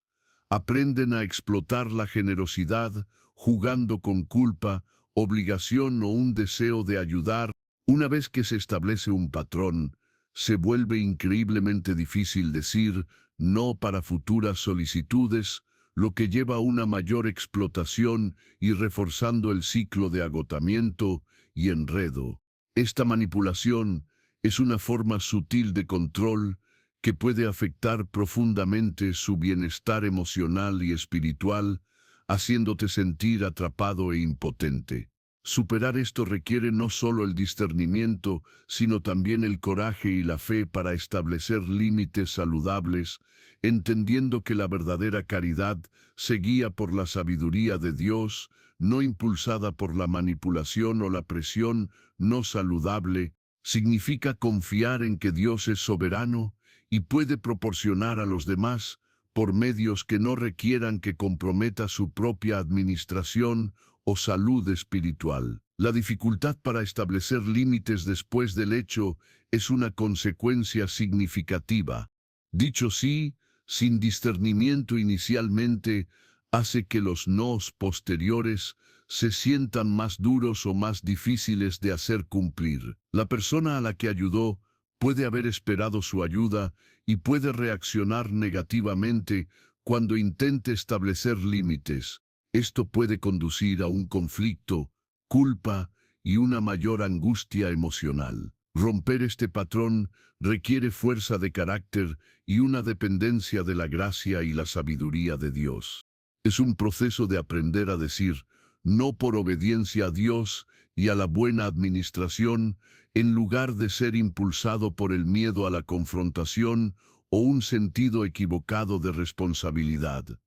Speaker 1: Aprenden a explotar la generosidad, jugando con culpa, obligación o un deseo de ayudar. Una vez que se establece un patrón, se vuelve increíblemente difícil decir no para futuras solicitudes, lo que lleva a una mayor explotación y reforzando el ciclo de agotamiento y enredo. Esta manipulación es una forma sutil de control que puede afectar profundamente su bienestar emocional y espiritual, haciéndote sentir atrapado e impotente. Superar esto requiere no solo el discernimiento, sino también el coraje y la fe para establecer límites saludables, entendiendo que la verdadera caridad se guía por la sabiduría de Dios, no impulsada por la manipulación o la presión no saludable. Significa confiar en que Dios es soberano y puede proporcionar a los demás por medios que no requieran que comprometa su propia administración o salud espiritual. La dificultad para establecer límites después del hecho es una consecuencia significativa. Dicho sí, sin discernimiento inicialmente, hace que los nos posteriores se sientan más duros o más difíciles de hacer cumplir. La persona a la que ayudó puede haber esperado su ayuda y puede reaccionar negativamente cuando intente establecer límites. Esto puede conducir a un conflicto, culpa y una mayor angustia emocional. Romper este patrón requiere fuerza de carácter y una dependencia de la gracia y la sabiduría de Dios. Es un proceso de aprender a decir no por obediencia a Dios y a la buena administración, en lugar de ser impulsado por el miedo a la confrontación o un sentido equivocado de responsabilidad.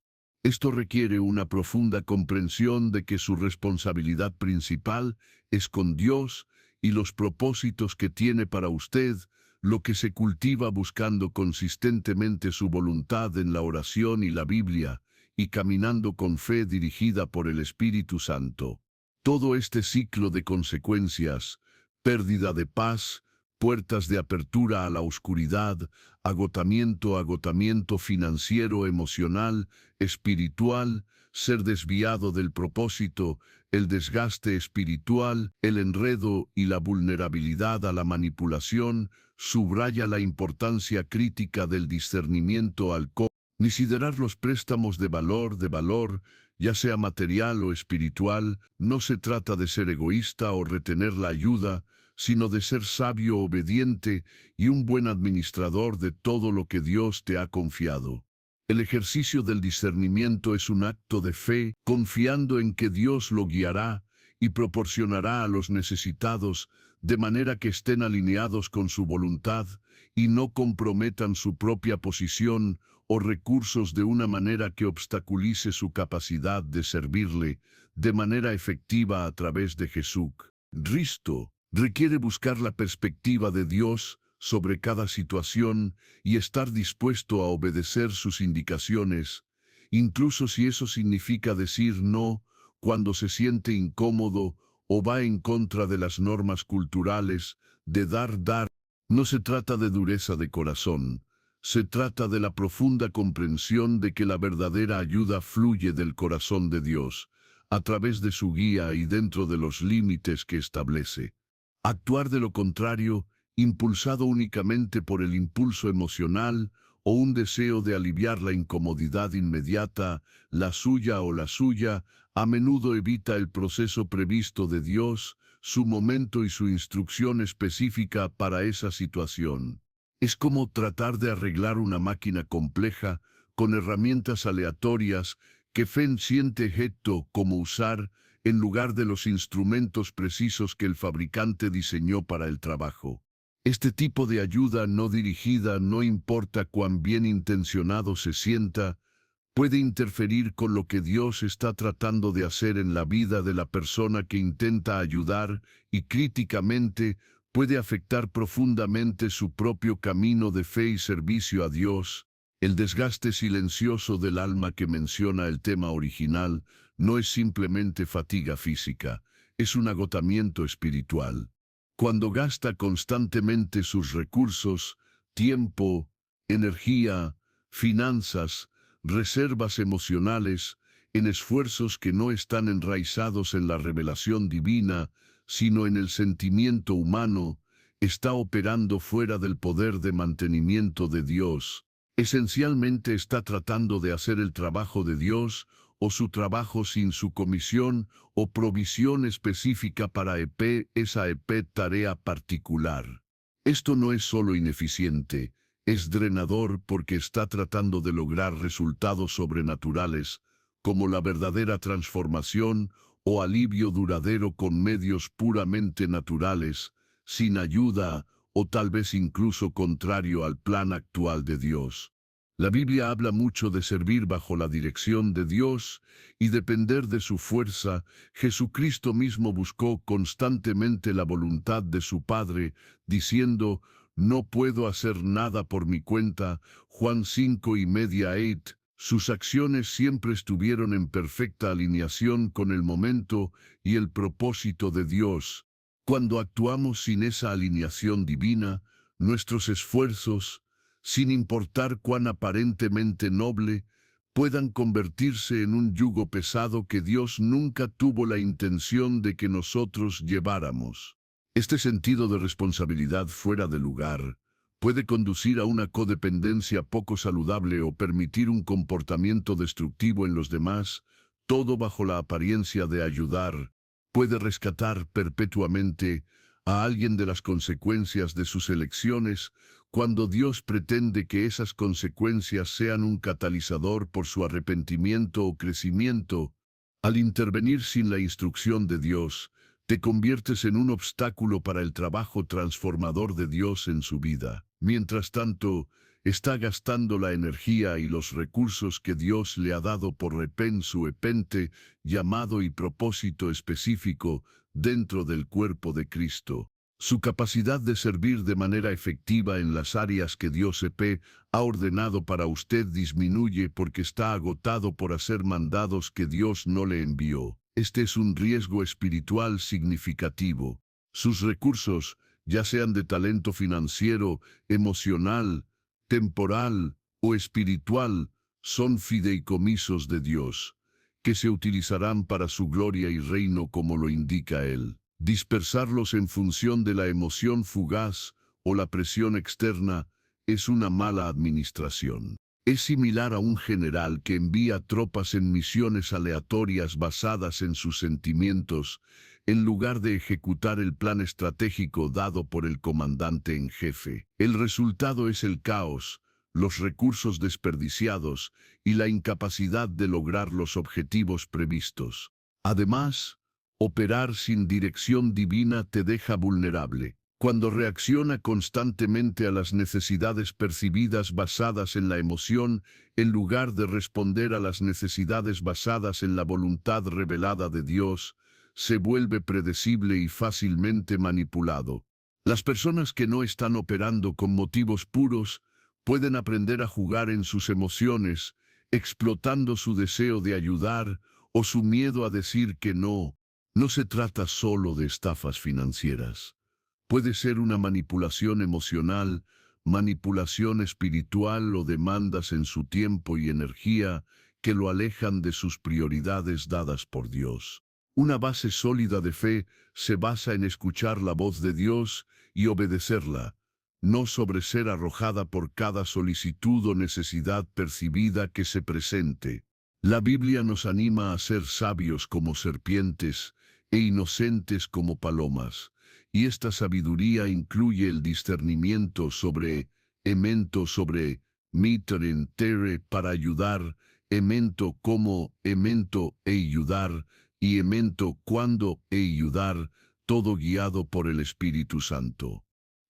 Speaker 1: Esto requiere una profunda comprensión de que su responsabilidad principal es con Dios y los propósitos que tiene para usted, lo que se cultiva buscando consistentemente su voluntad en la oración y la Biblia, y caminando con fe dirigida por el Espíritu Santo. Todo este ciclo de consecuencias, pérdida de paz, puertas de apertura a la oscuridad, agotamiento financiero, emocional, espiritual, ser desviado del propósito, el desgaste espiritual, el enredo y la vulnerabilidad a la manipulación, subraya la importancia crítica del discernimiento al considerar los préstamos de valor, ya sea material o espiritual. No se trata de ser egoísta o retener la ayuda, sino de ser sabio, obediente y un buen administrador de todo lo que Dios te ha confiado. El ejercicio del discernimiento es un acto de fe, confiando en que Dios lo guiará y proporcionará a los necesitados de manera que estén alineados con su voluntad y no comprometan su propia posición o recursos de una manera que obstaculice su capacidad de servirle de manera efectiva a través de Jesucristo. Requiere buscar la perspectiva de Dios sobre cada situación y estar dispuesto a obedecer sus indicaciones, incluso si eso significa decir no cuando se siente incómodo o va en contra de las normas culturales de dar. No se trata de dureza de corazón, se trata de la profunda comprensión de que la verdadera ayuda fluye del corazón de Dios, a través de su guía y dentro de los límites que establece. Actuar de lo contrario, impulsado únicamente por el impulso emocional o un deseo de aliviar la incomodidad inmediata, la suya, a menudo evita el proceso previsto de Dios, su momento y su instrucción específica para esa situación. Es como tratar de arreglar una máquina compleja con herramientas aleatorias que Fenn siente Hetto como usar en lugar de los instrumentos precisos que el fabricante diseñó para el trabajo. Este tipo de ayuda no dirigida, no importa cuán bien intencionado se sienta, puede interferir con lo que Dios está tratando de hacer en la vida de la persona que intenta ayudar y críticamente puede afectar profundamente su propio camino de fe y servicio a Dios. El desgaste silencioso del alma que menciona el tema original no es simplemente fatiga física, es un agotamiento espiritual. Cuando gasta constantemente sus recursos, tiempo, energía, finanzas, reservas emocionales, en esfuerzos que no están enraizados en la revelación divina, sino en el sentimiento humano, está operando fuera del poder de mantenimiento de Dios. Esencialmente está tratando de hacer el trabajo de Dios o su trabajo sin su comisión o provisión específica para esa tarea particular. Esto no es solo ineficiente, es drenador porque está tratando de lograr resultados sobrenaturales, como la verdadera transformación o alivio duradero con medios puramente naturales, sin ayuda o tal vez incluso contrario al plan actual de Dios. La Biblia habla mucho de servir bajo la dirección de Dios y depender de su fuerza. Jesucristo mismo buscó constantemente la voluntad de su Padre, diciendo, no puedo hacer nada por mi cuenta. Juan 5:8. Sus acciones siempre estuvieron en perfecta alineación con el momento y el propósito de Dios. Cuando actuamos sin esa alineación divina, nuestros esfuerzos, sin importar cuán aparentemente noble, puedan convertirse en un yugo pesado que Dios nunca tuvo la intención de que nosotros lleváramos. Este sentido de responsabilidad fuera de lugar puede conducir a una codependencia poco saludable o permitir un comportamiento destructivo en los demás, todo bajo la apariencia de ayudar. Puede rescatar perpetuamente a alguien de las consecuencias de sus elecciones cuando Dios pretende que esas consecuencias sean un catalizador por su arrepentimiento o crecimiento. Al intervenir sin la instrucción de Dios, te conviertes en un obstáculo para el trabajo transformador de Dios en su vida. Mientras tanto, está gastando la energía y los recursos que Dios le ha dado por su llamado y propósito específico dentro del cuerpo de Cristo. Su capacidad de servir de manera efectiva en las áreas que Dios ha ordenado para usted disminuye porque está agotado por hacer mandados que Dios no le envió. Este es un riesgo espiritual significativo. Sus recursos, ya sean de talento financiero, emocional, temporal o espiritual, son fideicomisos de Dios, que se utilizarán para su gloria y reino como lo indica Él. Dispersarlos en función de la emoción fugaz o la presión externa es una mala administración. Es similar a un general que envía tropas en misiones aleatorias basadas en sus sentimientos, en lugar de ejecutar el plan estratégico dado por el comandante en jefe. El resultado es el caos, los recursos desperdiciados y la incapacidad de lograr los objetivos previstos. Además, operar sin dirección divina te deja vulnerable. Cuando reacciona constantemente a las necesidades percibidas basadas en la emoción, en lugar de responder a las necesidades basadas en la voluntad revelada de Dios, se vuelve predecible y fácilmente manipulado. Las personas que no están operando con motivos puros pueden aprender a jugar en sus emociones, explotando su deseo de ayudar o su miedo a decir que no. No se trata solo de estafas financieras. Puede ser una manipulación emocional, manipulación espiritual o demandas en su tiempo y energía que lo alejan de sus prioridades dadas por Dios. Una base sólida de fe se basa en escuchar la voz de Dios y obedecerla, no sobre ser arrojada por cada solicitud o necesidad percibida que se presente. La Biblia nos anima a ser sabios como serpientes e inocentes como palomas, y esta sabiduría incluye el discernimiento sobre emento sobre mitter entere para ayudar, emento como, emento e ayudar, y emento cuando e ayudar, todo guiado por el Espíritu Santo.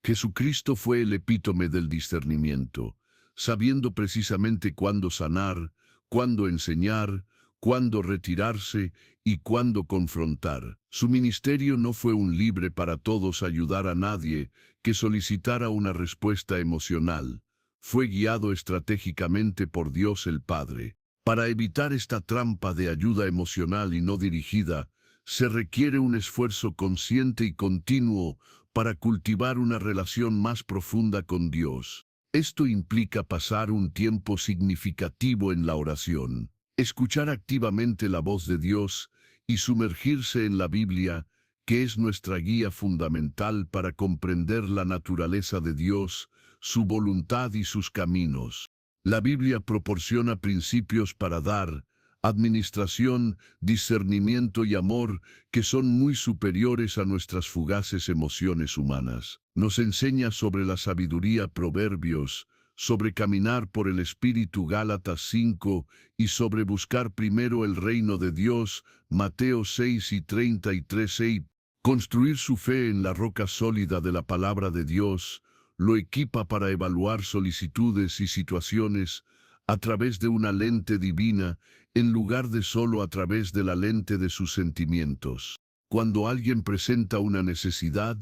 Speaker 1: Jesucristo fue el epítome del discernimiento, sabiendo precisamente cuándo sanar, cuándo enseñar, cuándo retirarse y cuándo confrontar. Su ministerio no fue un libre para todos ayudar a nadie que solicitara una respuesta emocional. Fue guiado estratégicamente por Dios el Padre. Para evitar esta trampa de ayuda emocional y no dirigida, se requiere un esfuerzo consciente y continuo para cultivar una relación más profunda con Dios. Esto implica pasar un tiempo significativo en la oración, escuchar activamente la voz de Dios y sumergirse en la Biblia, que es nuestra guía fundamental para comprender la naturaleza de Dios, su voluntad y sus caminos. La Biblia proporciona principios para dar, administración, discernimiento y amor que son muy superiores a nuestras fugaces emociones humanas. Nos enseña sobre la sabiduría Proverbios, sobre caminar por el Espíritu Gálatas 5 y sobre buscar primero el reino de Dios Mateo 6 y 33. Construir su fe en la roca sólida de la palabra de Dios lo equipa para evaluar solicitudes y situaciones a través de una lente divina en lugar de solo a través de la lente de sus sentimientos. Cuando alguien presenta una necesidad,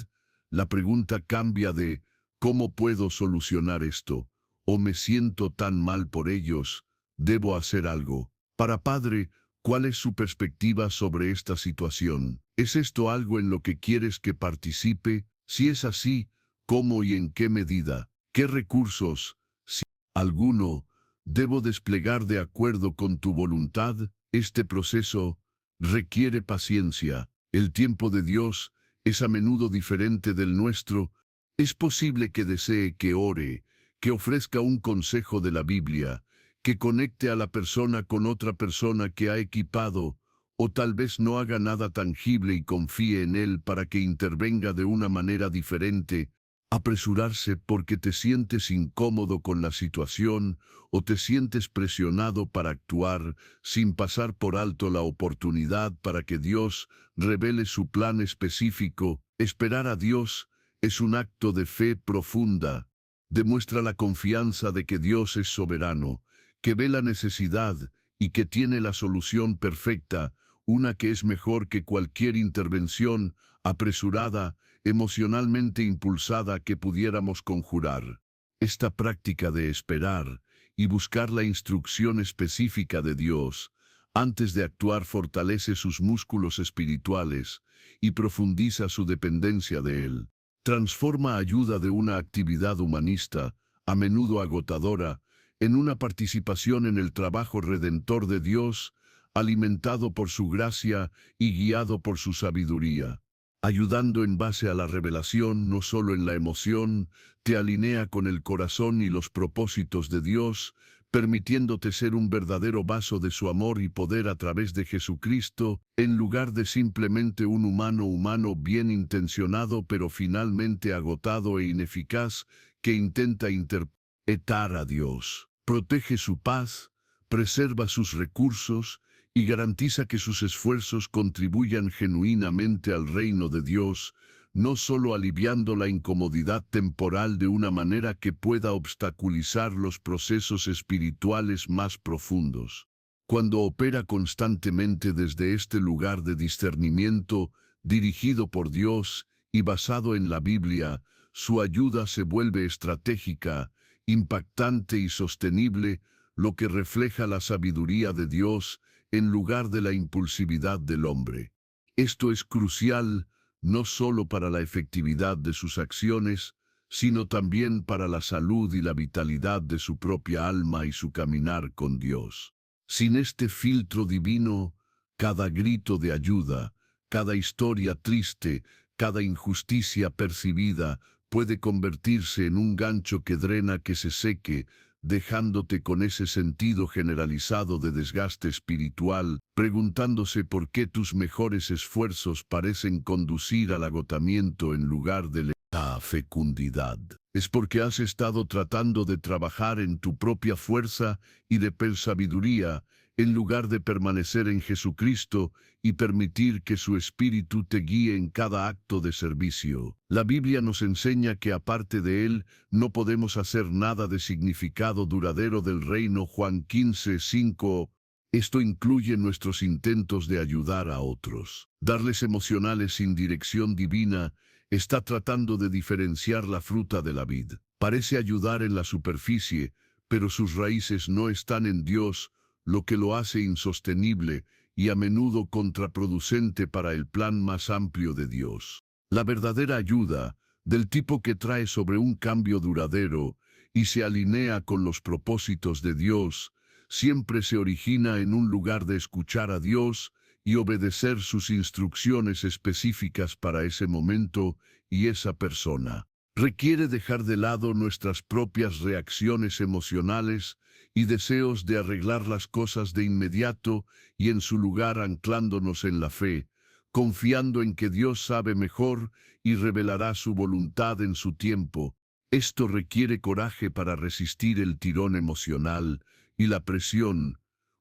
Speaker 1: la pregunta cambia de ¿cómo puedo solucionar esto? O me siento tan mal por ellos, ¿debo hacer algo? Para Padre, ¿cuál es su perspectiva sobre esta situación? ¿Es esto algo en lo que quieres que participe? Si es así, ¿cómo y en qué medida? ¿Qué recursos, si alguno, debo desplegar de acuerdo con tu voluntad? Este proceso requiere paciencia. El tiempo de Dios es a menudo diferente del nuestro. Es posible que desee que ore, que ofrezca un consejo de la Biblia, que conecte a la persona con otra persona que ha equipado, o tal vez no haga nada tangible y confíe en él para que intervenga de una manera diferente. Apresurarse porque te sientes incómodo con la situación o te sientes presionado para actuar sin pasar por alto la oportunidad para que Dios revele su plan específico. Esperar a Dios es un acto de fe profunda. Demuestra la confianza de que Dios es soberano, que ve la necesidad y que tiene la solución perfecta, una que es mejor que cualquier intervención apresurada, emocionalmente impulsada que pudiéramos conjurar. Esta práctica de esperar y buscar la instrucción específica de Dios antes de actuar fortalece sus músculos espirituales y profundiza su dependencia de Él. Transforma ayuda de una actividad humanista, a menudo agotadora, en una participación en el trabajo redentor de Dios, alimentado por su gracia y guiado por su sabiduría. Ayudando en base a la revelación, no solo en la emoción, te alinea con el corazón y los propósitos de Dios, permitiéndote ser un verdadero vaso de su amor y poder a través de Jesucristo, en lugar de simplemente un humano bien intencionado pero finalmente agotado e ineficaz, que intenta interpretar a Dios. Protege su paz, preserva sus recursos, y garantiza que sus esfuerzos contribuyan genuinamente al reino de Dios, no solo aliviando la incomodidad temporal de una manera que pueda obstaculizar los procesos espirituales más profundos. Cuando opera constantemente desde este lugar de discernimiento, dirigido por Dios y basado en la Biblia, su ayuda se vuelve estratégica, impactante y sostenible, lo que refleja la sabiduría de Dios en lugar de la impulsividad del hombre. Esto es crucial no solo para la efectividad de sus acciones, sino también para la salud y la vitalidad de su propia alma y su caminar con Dios. Sin este filtro divino, cada grito de ayuda, cada historia triste, cada injusticia percibida puede convertirse en un gancho que drena que se seque, dejándote con ese sentido generalizado de desgaste espiritual, preguntándose por qué tus mejores esfuerzos parecen conducir al agotamiento en lugar de la fecundidad. es porque has estado tratando de trabajar en tu propia fuerza y de sabiduría, en lugar de permanecer en Jesucristo y permitir que su Espíritu te guíe en cada acto de servicio. La Biblia nos enseña que aparte de Él, no podemos hacer nada de significado duradero del reino. Juan 15:5. Esto incluye nuestros intentos de ayudar a otros. Darles emocionales sin dirección divina está tratando de diferenciar la fruta de la vid. Parece ayudar en la superficie, pero sus raíces no están en Dios, lo que lo hace insostenible y a menudo contraproducente para el plan más amplio de Dios. La verdadera ayuda, del tipo que trae sobre un cambio duradero y se alinea con los propósitos de Dios, siempre se origina en un lugar de escuchar a Dios y obedecer sus instrucciones específicas para ese momento y esa persona. Requiere dejar de lado nuestras propias reacciones emocionales y deseos de arreglar las cosas de inmediato y en su lugar anclándonos en la fe, confiando en que Dios sabe mejor y revelará su voluntad en su tiempo. Esto requiere coraje para resistir el tirón emocional y la presión,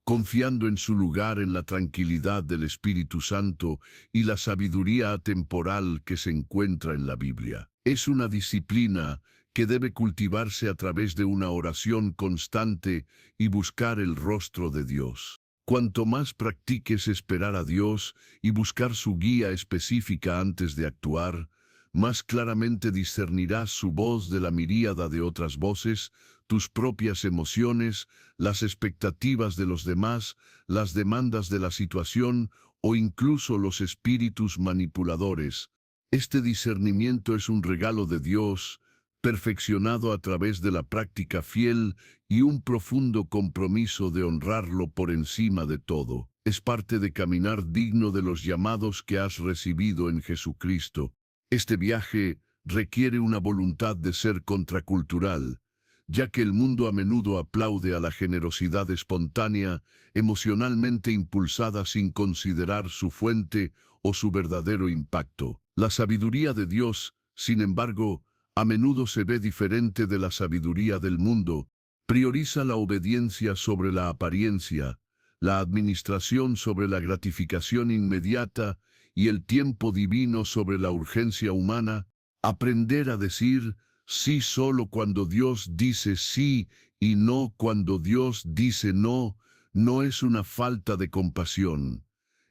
Speaker 1: confiando en su lugar en la tranquilidad del Espíritu Santo y la sabiduría atemporal que se encuentra en la Biblia. Es una disciplina que debe cultivarse a través de una oración constante y buscar el rostro de Dios. Cuanto más practiques esperar a Dios y buscar su guía específica antes de actuar, más claramente discernirás su voz de la miríada de otras voces, tus propias emociones, las expectativas de los demás, las demandas de la situación o incluso los espíritus manipuladores. Este discernimiento es un regalo de Dios, perfeccionado a través de la práctica fiel y un profundo compromiso de honrarlo por encima de todo. Es parte de caminar digno de los llamados que has recibido en Jesucristo. Este viaje requiere una voluntad de ser contracultural, ya que el mundo a menudo aplaude a la generosidad espontánea, emocionalmente impulsada sin considerar su fuente o su verdadero impacto. La sabiduría de Dios, sin embargo, a menudo se ve diferente de la sabiduría del mundo. Prioriza la obediencia sobre la apariencia, la administración sobre la gratificación inmediata y el tiempo divino sobre la urgencia humana. Aprender a decir sí solo cuando Dios dice sí y no cuando Dios dice no, no es una falta de compasión.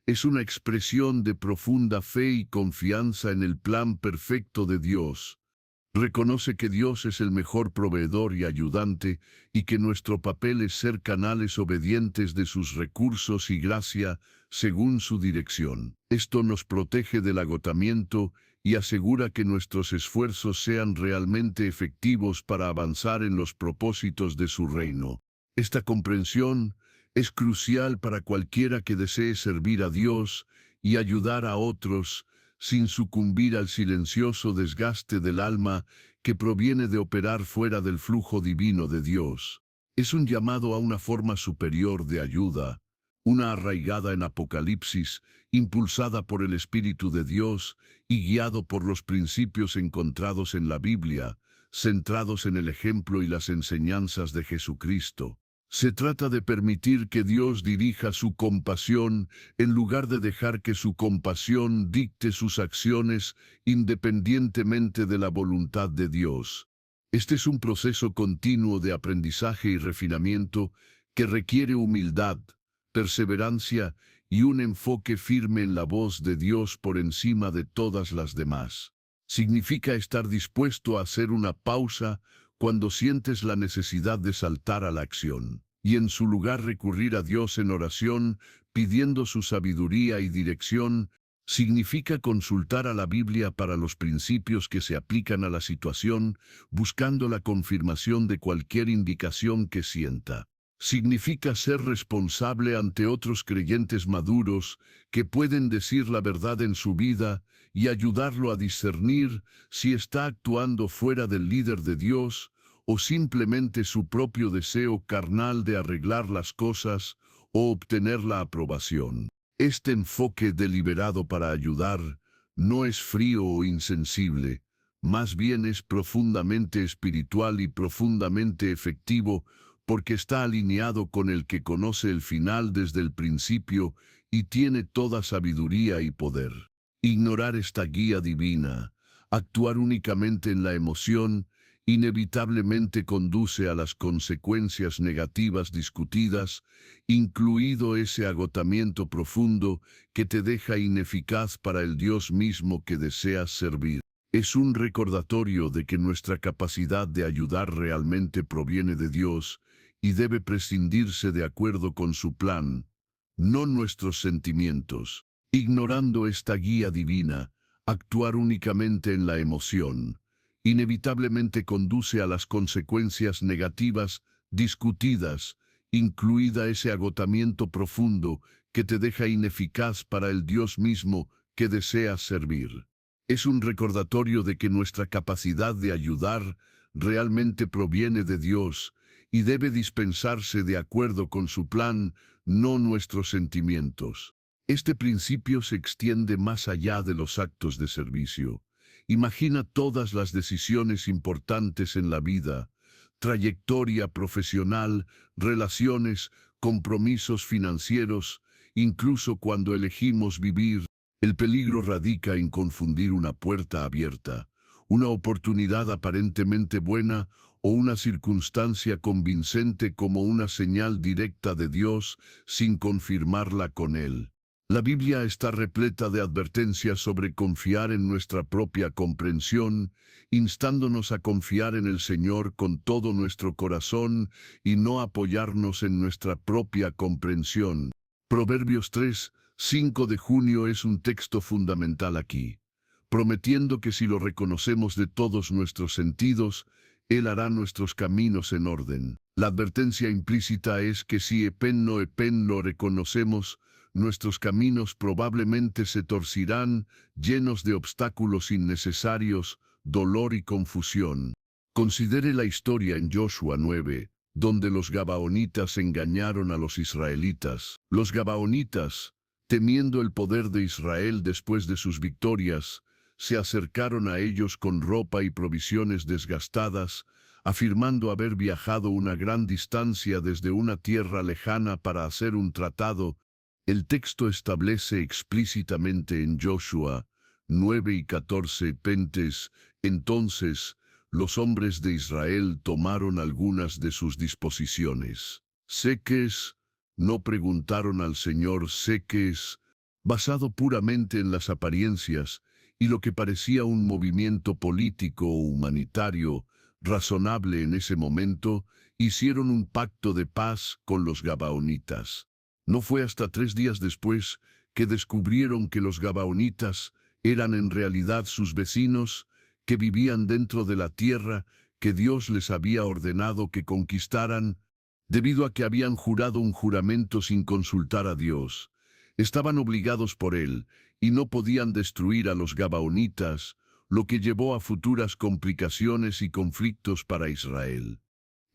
Speaker 1: Es una expresión de profunda fe y confianza en el plan perfecto de Dios. Reconoce que Dios es el mejor proveedor y ayudante y que nuestro papel es ser canales obedientes de sus recursos y gracia según su dirección. Esto nos protege del agotamiento y asegura que nuestros esfuerzos sean realmente efectivos para avanzar en los propósitos de su reino. Esta comprensión es crucial para cualquiera que desee servir a Dios y ayudar a otros, sin sucumbir al silencioso desgaste del alma que proviene de operar fuera del flujo divino de Dios. Es un llamado a una forma superior de ayuda, una arraigada en Apocalipsis, impulsada por el Espíritu de Dios y guiado por los principios encontrados en la Biblia, centrados en el ejemplo y las enseñanzas de Jesucristo. Se trata de permitir que Dios dirija su compasión en lugar de dejar que su compasión dicte sus acciones independientemente de la voluntad de Dios. Este es un proceso continuo de aprendizaje y refinamiento que requiere humildad, perseverancia y un enfoque firme en la voz de Dios por encima de todas las demás. Significa estar dispuesto a hacer una pausa cuando sientes la necesidad de saltar a la acción, y en su lugar recurrir a Dios en oración, pidiendo su sabiduría y dirección. Significa consultar a la Biblia para los principios que se aplican a la situación, buscando la confirmación de cualquier indicación que sienta. Significa ser responsable ante otros creyentes maduros que pueden decir la verdad en su vida y ayudarlo a discernir si está actuando fuera del líder de Dios o simplemente su propio deseo carnal de arreglar las cosas o obtener la aprobación. Este enfoque deliberado para ayudar no es frío o insensible, Más bien es profundamente espiritual y profundamente efectivo porque está alineado con el que conoce el final desde el principio y tiene toda sabiduría y poder. Ignorar esta guía divina, actuar únicamente en la emoción, inevitablemente conduce a las consecuencias negativas discutidas, incluido ese agotamiento profundo que te deja ineficaz para el Dios mismo que deseas servir. Es un recordatorio de que nuestra capacidad de ayudar realmente proviene de Dios y debe prescindirse de acuerdo con su plan, no nuestros sentimientos. Ignorando esta guía divina, actuar únicamente en la emoción, inevitablemente conduce a las consecuencias negativas discutidas, incluida ese agotamiento profundo que te deja ineficaz para el Dios mismo que deseas servir. Es un recordatorio de que nuestra capacidad de ayudar realmente proviene de Dios y debe dispensarse de acuerdo con su plan, no nuestros sentimientos. Este principio se extiende más allá de los actos de servicio. Imagina todas las decisiones importantes en la vida, trayectoria profesional, relaciones, compromisos financieros, incluso cuando elegimos vivir. El peligro radica en confundir una puerta abierta, una oportunidad aparentemente buena o una circunstancia convincente como una señal directa de Dios sin confirmarla con Él. La Biblia está repleta de advertencias sobre confiar en nuestra propia comprensión, instándonos a confiar en el Señor con todo nuestro corazón y no apoyarnos en nuestra propia comprensión. Proverbios 3, 5 de junio es un texto fundamental aquí, prometiendo que si lo reconocemos de todos nuestros sentidos, Él hará nuestros caminos en orden. La advertencia implícita es que si no lo reconocemos, nuestros caminos probablemente se torcerán, llenos de obstáculos innecesarios, dolor y confusión. Considere la historia en Joshua 9, donde los gabaonitas engañaron a los israelitas. Los gabaonitas, temiendo el poder de Israel después de sus victorias, se acercaron a ellos con ropa y provisiones desgastadas, afirmando haber viajado una gran distancia desde una tierra lejana para hacer un tratado. El texto establece explícitamente en Joshua 9 y 14 pentes, entonces los hombres de Israel tomaron algunas de sus disposiciones. Seques, no preguntaron al Señor seques, basado puramente en las apariencias y lo que parecía un movimiento político o humanitario razonable en ese momento, hicieron un pacto de paz con los gabaonitas. No fue hasta 3 días después que descubrieron que los gabaonitas eran en realidad sus vecinos, que vivían dentro de la tierra que Dios les había ordenado que conquistaran, debido a que habían jurado un juramento sin consultar a Dios. Estaban obligados por Él, y no podían destruir a los gabaonitas, lo que llevó a futuras complicaciones y conflictos para Israel.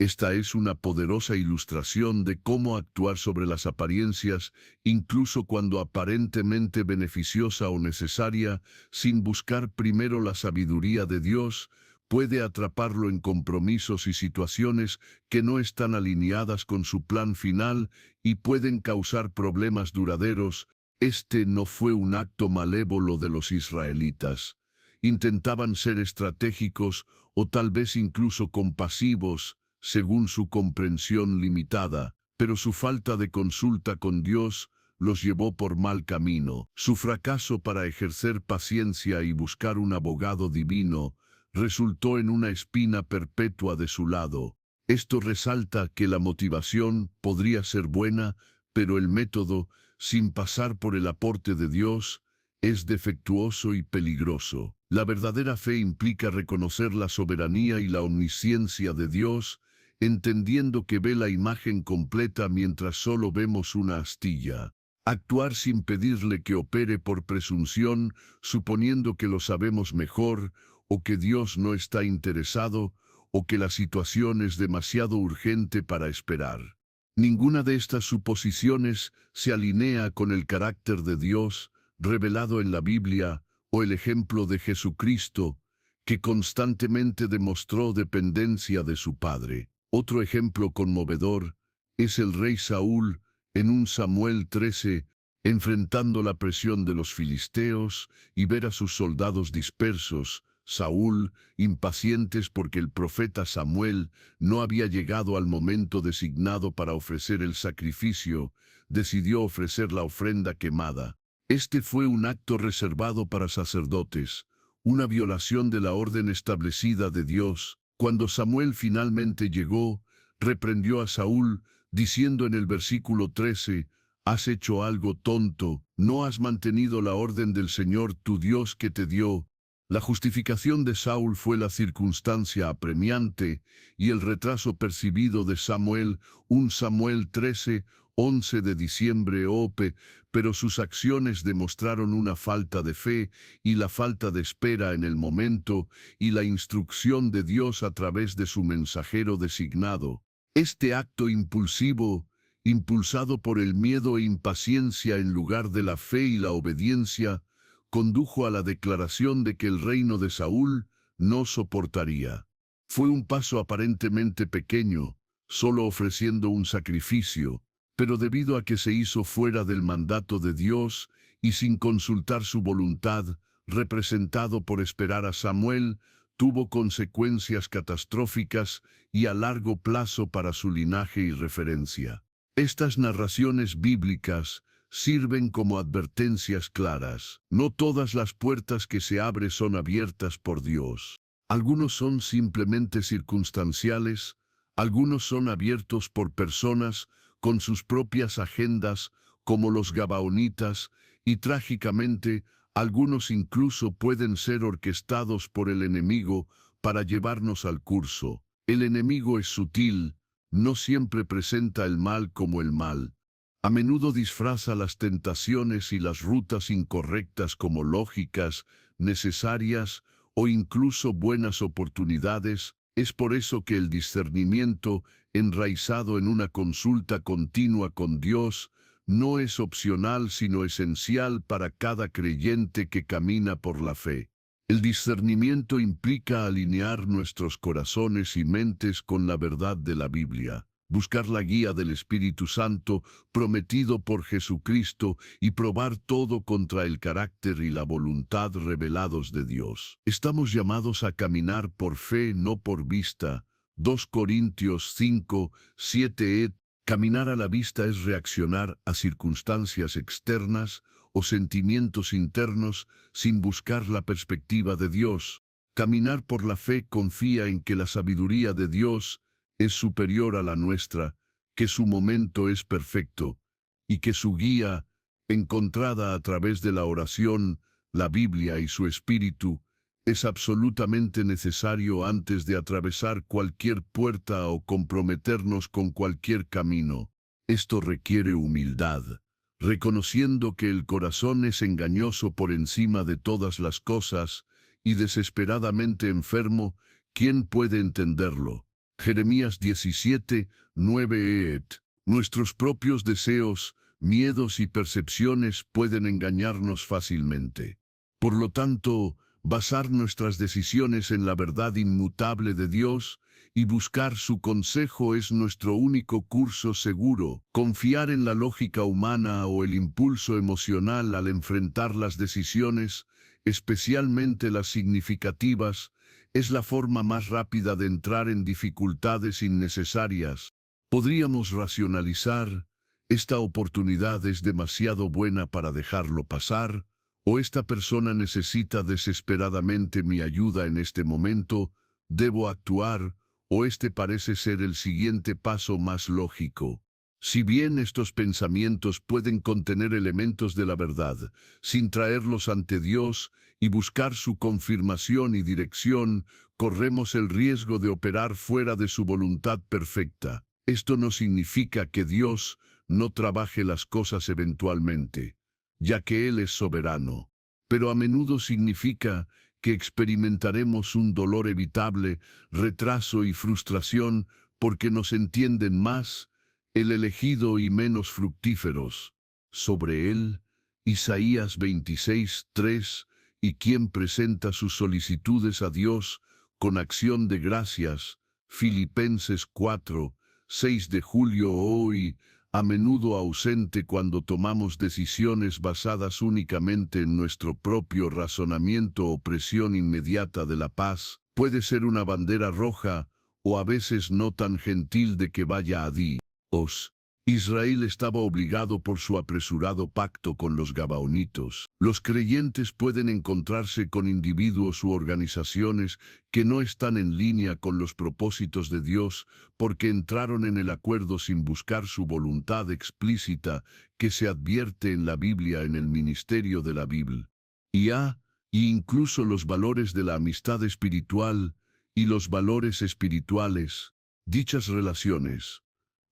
Speaker 1: Esta es una poderosa ilustración de cómo actuar sobre las apariencias, incluso cuando aparentemente beneficiosa o necesaria, sin buscar primero la sabiduría de Dios, puede atraparlo en compromisos y situaciones que no están alineadas con su plan final y pueden causar problemas duraderos. Este no fue un acto malévolo de los israelitas. Intentaban ser estratégicos o tal vez incluso compasivos, según su comprensión limitada, pero su falta de consulta con Dios los llevó por mal camino. Su fracaso para ejercer paciencia y buscar un abogado divino resultó en una espina perpetua de su lado. Esto resalta que la motivación podría ser buena, pero el método, sin pasar por el aporte de Dios, es defectuoso y peligroso. La verdadera fe implica reconocer la soberanía y la omnisciencia de Dios, entendiendo que ve la imagen completa mientras solo vemos una astilla. Actuar sin pedirle que opere por presunción, suponiendo que lo sabemos mejor, o que Dios no está interesado, o que la situación es demasiado urgente para esperar. Ninguna de estas suposiciones se alinea con el carácter de Dios, revelado en la Biblia, o el ejemplo de Jesucristo, que constantemente demostró dependencia de su padre. Otro ejemplo conmovedor es el rey Saúl en 1 Samuel 13, enfrentando la presión de los filisteos y ver a sus soldados dispersos. Saúl, impacientes porque el profeta Samuel no había llegado al momento designado para ofrecer el sacrificio, decidió ofrecer la ofrenda quemada. Este fue un acto reservado para sacerdotes, una violación de la orden establecida de Dios. Cuando Samuel finalmente llegó, reprendió a Saúl, diciendo en el versículo 13, «Has hecho algo tonto, no has mantenido la orden del Señor tu Dios que te dio». La justificación de Saúl fue la circunstancia apremiante y el retraso percibido de Samuel, 1 Samuel 13, 11 de diciembre OP, pero sus acciones demostraron una falta de fe y la falta de espera en el momento y la instrucción de Dios a través de su mensajero designado. Este acto impulsivo, impulsado por el miedo e impaciencia en lugar de la fe y la obediencia, condujo a la declaración de que el reino de Saúl no soportaría. Fue un paso aparentemente pequeño, solo ofreciendo un sacrificio, pero debido a que se hizo fuera del mandato de Dios y sin consultar su voluntad, representado por esperar a Samuel, tuvo consecuencias catastróficas y a largo plazo para su linaje y referencia. Estas narraciones bíblicas sirven como advertencias claras. No todas las puertas que se abren son abiertas por Dios. Algunos son simplemente circunstanciales, algunos son abiertos por personas con sus propias agendas, como los gabaonitas, y trágicamente, algunos incluso pueden ser orquestados por el enemigo para llevarnos al curso. El enemigo es sutil, no siempre presenta el mal como el mal. A menudo disfraza las tentaciones y las rutas incorrectas como lógicas, necesarias o incluso buenas oportunidades. Es por eso que el discernimiento, enraizado en una consulta continua con Dios, no es opcional sino esencial para cada creyente que camina por la fe. El discernimiento implica alinear nuestros corazones y mentes con la verdad de la Biblia, buscar la guía del Espíritu Santo prometido por Jesucristo y probar todo contra el carácter y la voluntad revelados de Dios. Estamos llamados a caminar por fe, no por vista. 2 Corintios 5, 7 Caminar a la vista es reaccionar a circunstancias externas o sentimientos internos sin buscar la perspectiva de Dios. Caminar por la fe confía en que la sabiduría de Dios es superior a la nuestra, que su momento es perfecto, y que su guía, encontrada a través de la oración, la Biblia y su Espíritu, es absolutamente necesario antes de atravesar cualquier puerta o comprometernos con cualquier camino. Esto requiere humildad, reconociendo que el corazón es engañoso por encima de todas las cosas y desesperadamente enfermo. ¿Quién puede entenderlo? Jeremías 17, 9 Nuestros propios deseos, miedos y percepciones pueden engañarnos fácilmente. Por lo tanto, basar nuestras decisiones en la verdad inmutable de Dios y buscar su consejo es nuestro único curso seguro. Confiar en la lógica humana o el impulso emocional al enfrentar las decisiones, especialmente las significativas, es la forma más rápida de entrar en dificultades innecesarias. Podríamos racionalizar, esta oportunidad es demasiado buena para dejarlo pasar, o esta persona necesita desesperadamente mi ayuda en este momento, debo actuar, o este parece ser el siguiente paso más lógico. Si bien estos pensamientos pueden contener elementos de la verdad, sin traerlos ante Dios y buscar su confirmación y dirección, corremos el riesgo de operar fuera de su voluntad perfecta. Esto no significa que Dios no trabaje las cosas eventualmente, ya que Él es soberano, pero a menudo significa que experimentaremos un dolor evitable, retraso y frustración porque nos entienden más el elegido y menos fructíferos. Sobre él, Isaías 26, 3 y quien presenta sus solicitudes a Dios con acción de gracias. Filipenses 4, 6 de julio. Hoy, a menudo ausente cuando tomamos decisiones basadas únicamente en nuestro propio razonamiento o presión inmediata de la paz, puede ser una bandera roja, o a veces no tan gentil de que vaya a Dios. Israel estaba obligado por su apresurado pacto con los gabaonitas. Los creyentes pueden encontrarse con individuos u organizaciones que no están en línea con los propósitos de Dios porque entraron en el acuerdo sin buscar su voluntad explícita que se advierte en la Biblia en el ministerio de la Biblia. Y incluso los valores de la amistad espiritual y los valores espirituales, dichas relaciones,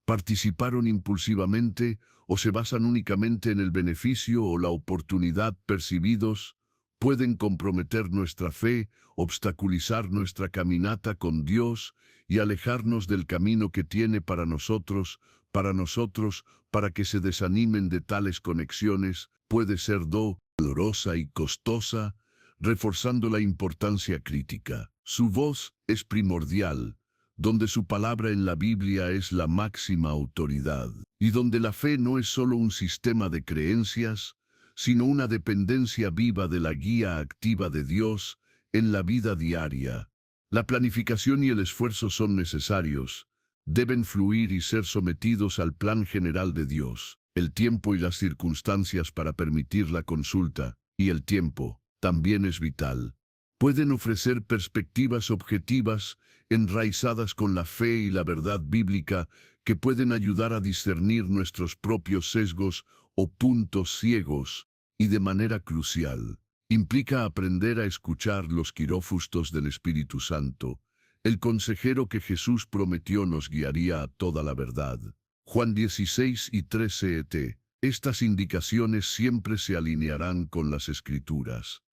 Speaker 1: participaron impulsivamente o se basan únicamente en el beneficio o la oportunidad percibidos, pueden comprometer nuestra fe, obstaculizar nuestra caminata con Dios y alejarnos del camino que tiene para nosotros, para que se desanimen de tales conexiones, puede ser dolorosa y costosa, reforzando la importancia crítica. Su voz es primordial, donde su palabra en la Biblia es la máxima autoridad, y donde la fe no es solo un sistema de creencias, sino una dependencia viva de la guía activa de Dios en la vida diaria. La planificación y el esfuerzo son necesarios, deben fluir y ser sometidos al plan general de Dios. El tiempo y las circunstancias para permitir la consulta, y el tiempo, también es vital. Pueden ofrecer perspectivas objetivas enraizadas con la fe y la verdad bíblica que pueden ayudar a discernir nuestros propios sesgos o puntos ciegos, y de manera crucial, implica aprender a escuchar los quirófustos del Espíritu Santo. El consejero que Jesús prometió nos guiaría a toda la verdad. Juan 16 y 13 et. Estas indicaciones siempre se alinearán con las Escrituras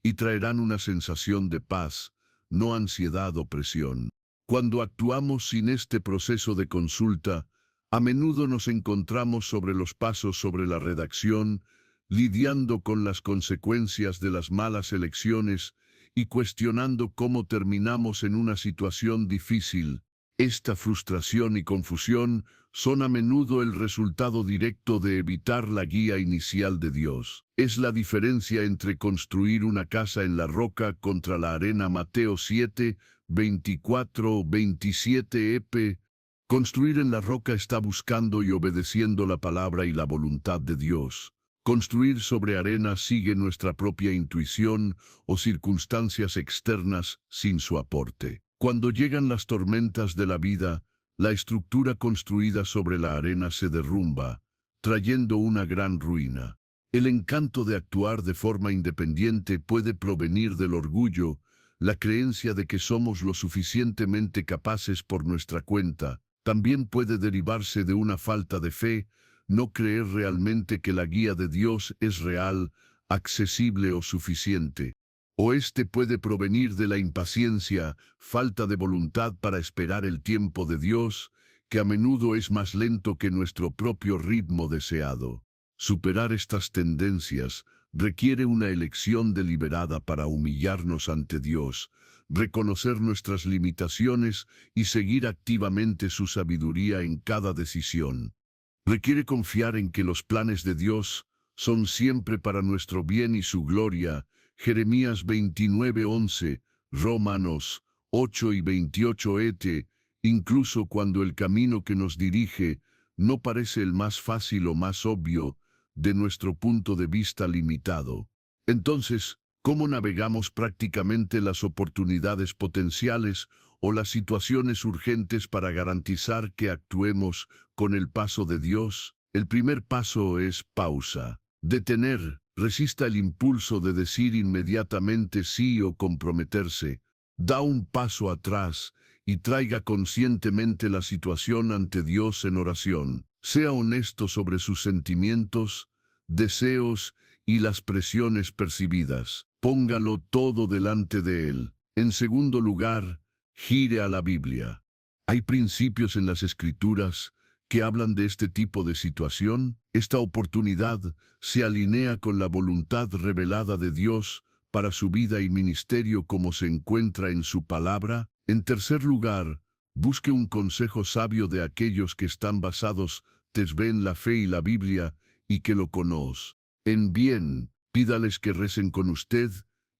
Speaker 1: y traerán una sensación de paz, no ansiedad o presión. Cuando actuamos sin este proceso de consulta, a menudo nos encontramos sobre los pasos sobre la redacción, lidiando con las consecuencias de las malas elecciones y cuestionando cómo terminamos en una situación difícil. Esta frustración y confusión son a menudo el resultado directo de evitar la guía inicial de Dios. Es la diferencia entre construir una casa en la roca contra la arena. Mateo 7, 24-27 EP. Construir en la roca está buscando y obedeciendo la palabra y la voluntad de Dios. Construir sobre arena sigue nuestra propia intuición o circunstancias externas sin su aporte. Cuando llegan las tormentas de la vida, la estructura construida sobre la arena se derrumba, trayendo una gran ruina. El encanto de actuar de forma independiente puede provenir del orgullo, la creencia de que somos lo suficientemente capaces por nuestra cuenta. También puede derivarse de una falta de fe, no creer realmente que la guía de Dios es real, accesible o suficiente. O este puede provenir de la impaciencia, falta de voluntad para esperar el tiempo de Dios, que a menudo es más lento que nuestro propio ritmo deseado. Superar estas tendencias requiere una elección deliberada para humillarnos ante Dios, reconocer nuestras limitaciones y seguir activamente su sabiduría en cada decisión. Requiere confiar en que los planes de Dios son siempre para nuestro bien y su gloria. Jeremías 29:11, Romanos 8 y 28 et. Incluso cuando el camino que nos dirige no parece el más fácil o más obvio, de nuestro punto de vista limitado. Entonces, ¿cómo navegamos prácticamente las oportunidades potenciales o las situaciones urgentes para garantizar que actuemos con el paso de Dios? El primer paso es pausa. Detener. Resista el impulso de decir inmediatamente sí o comprometerse. Da un paso atrás y traiga conscientemente la situación ante Dios en oración. Sea honesto sobre sus sentimientos, deseos y las presiones percibidas. Póngalo todo delante de Él. En segundo lugar, gire a la Biblia. Hay principios en las Escrituras que hablan de este tipo de situación. Esta oportunidad se alinea con la voluntad revelada de Dios para su vida y ministerio como se encuentra en su palabra. En tercer lugar, busque un consejo sabio de aquellos que están basados en la fe y la Biblia y que lo conocen bien. Pídales que recen con usted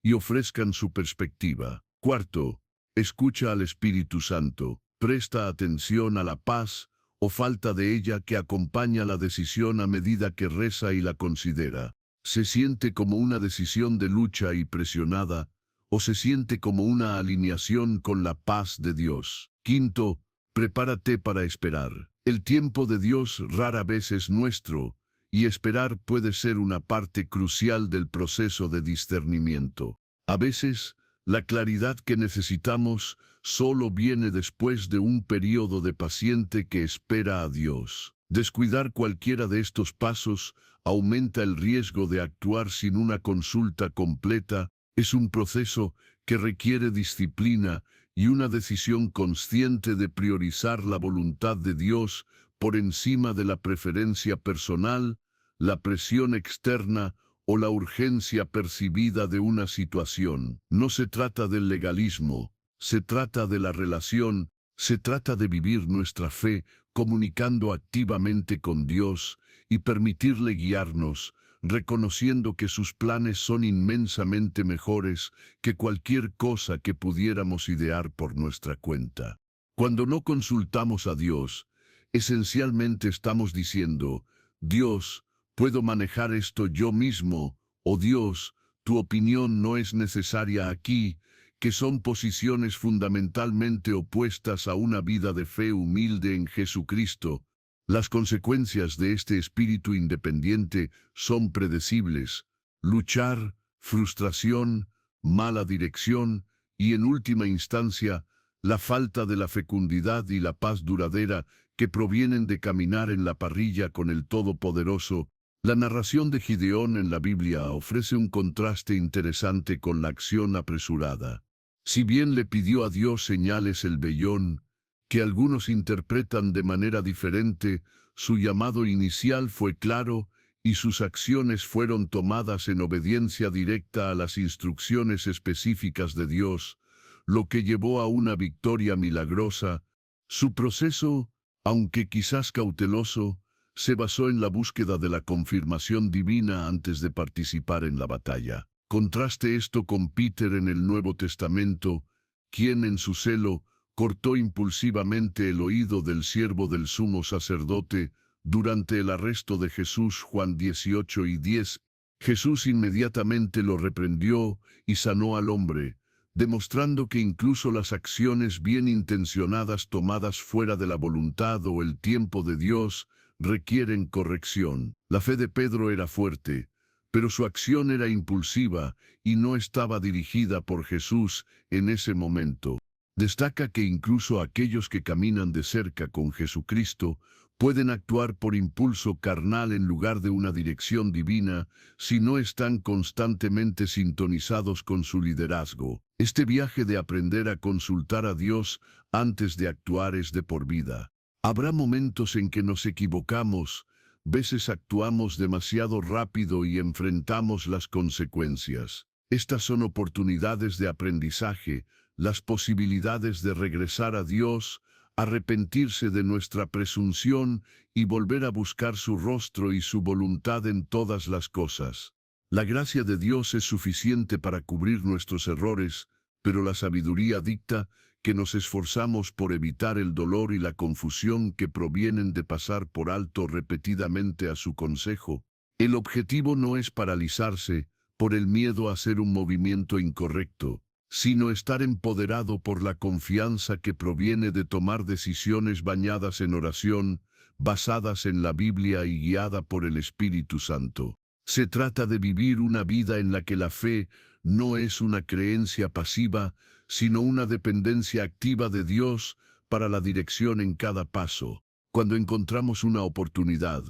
Speaker 1: y ofrezcan su perspectiva. Cuarto, escucha al Espíritu Santo. Presta atención a la paz o falta de ella que acompaña la decisión a medida que reza y la considera. ¿Se siente como una decisión de lucha y presionada, o se siente como una alineación con la paz de Dios? Quinto, prepárate para esperar. El tiempo de Dios rara vez es nuestro, y esperar puede ser una parte crucial del proceso de discernimiento. A veces, la claridad que necesitamos solo viene después de un período de paciente que espera a Dios. Descuidar cualquiera de estos pasos aumenta el riesgo de actuar sin una consulta completa. Es un proceso que requiere disciplina y una decisión consciente de priorizar la voluntad de Dios por encima de la preferencia personal, la presión externa o la urgencia percibida de una situación. No se trata del legalismo, se trata de la relación, se trata de vivir nuestra fe comunicando activamente con Dios y permitirle guiarnos, reconociendo que sus planes son inmensamente mejores que cualquier cosa que pudiéramos idear por nuestra cuenta. Cuando no consultamos a Dios, esencialmente estamos diciendo, Dios, puedo manejar esto yo mismo, o Dios, tu opinión no es necesaria aquí, que son posiciones fundamentalmente opuestas a una vida de fe humilde en Jesucristo. Las consecuencias de este espíritu independiente son predecibles: luchar, frustración, mala dirección y, en última instancia, la falta de la fecundidad y la paz duradera que provienen de caminar en la parrilla con el Todopoderoso. La narración de Gideón en la Biblia ofrece un contraste interesante con la acción apresurada. Si bien le pidió a Dios señales el vellón, que algunos interpretan de manera diferente, su llamado inicial fue claro y sus acciones fueron tomadas en obediencia directa a las instrucciones específicas de Dios, lo que llevó a una victoria milagrosa. Su proceso, aunque quizás cauteloso, se basó en la búsqueda de la confirmación divina antes de participar en la batalla. Contraste esto con Peter en el Nuevo Testamento, quien en su celo cortó impulsivamente el oído del siervo del sumo sacerdote durante el arresto de Jesús. Juan 18:10. Jesús inmediatamente lo reprendió y sanó al hombre, demostrando que incluso las acciones bien intencionadas tomadas fuera de la voluntad o el tiempo de Dios requieren corrección. La fe de Pedro era fuerte, pero su acción era impulsiva y no estaba dirigida por Jesús en ese momento. Destaca que incluso aquellos que caminan de cerca con Jesucristo pueden actuar por impulso carnal en lugar de una dirección divina si no están constantemente sintonizados con su liderazgo. Este viaje de aprender a consultar a Dios antes de actuar es de por vida. Habrá momentos en que nos equivocamos, veces actuamos demasiado rápido y enfrentamos las consecuencias. Estas son oportunidades de aprendizaje, las posibilidades de regresar a Dios, arrepentirse de nuestra presunción y volver a buscar su rostro y su voluntad en todas las cosas. La gracia de Dios es suficiente para cubrir nuestros errores, pero la sabiduría dicta que nos esforzamos por evitar el dolor y la confusión que provienen de pasar por alto repetidamente a su consejo. El objetivo no es paralizarse por el miedo a hacer un movimiento incorrecto, sino estar empoderado por la confianza que proviene de tomar decisiones bañadas en oración, basadas en la Biblia y guiada por el Espíritu Santo. Se trata de vivir una vida en la que la fe no es una creencia pasiva, sino una dependencia activa de Dios para la dirección en cada paso. Cuando encontramos una oportunidad,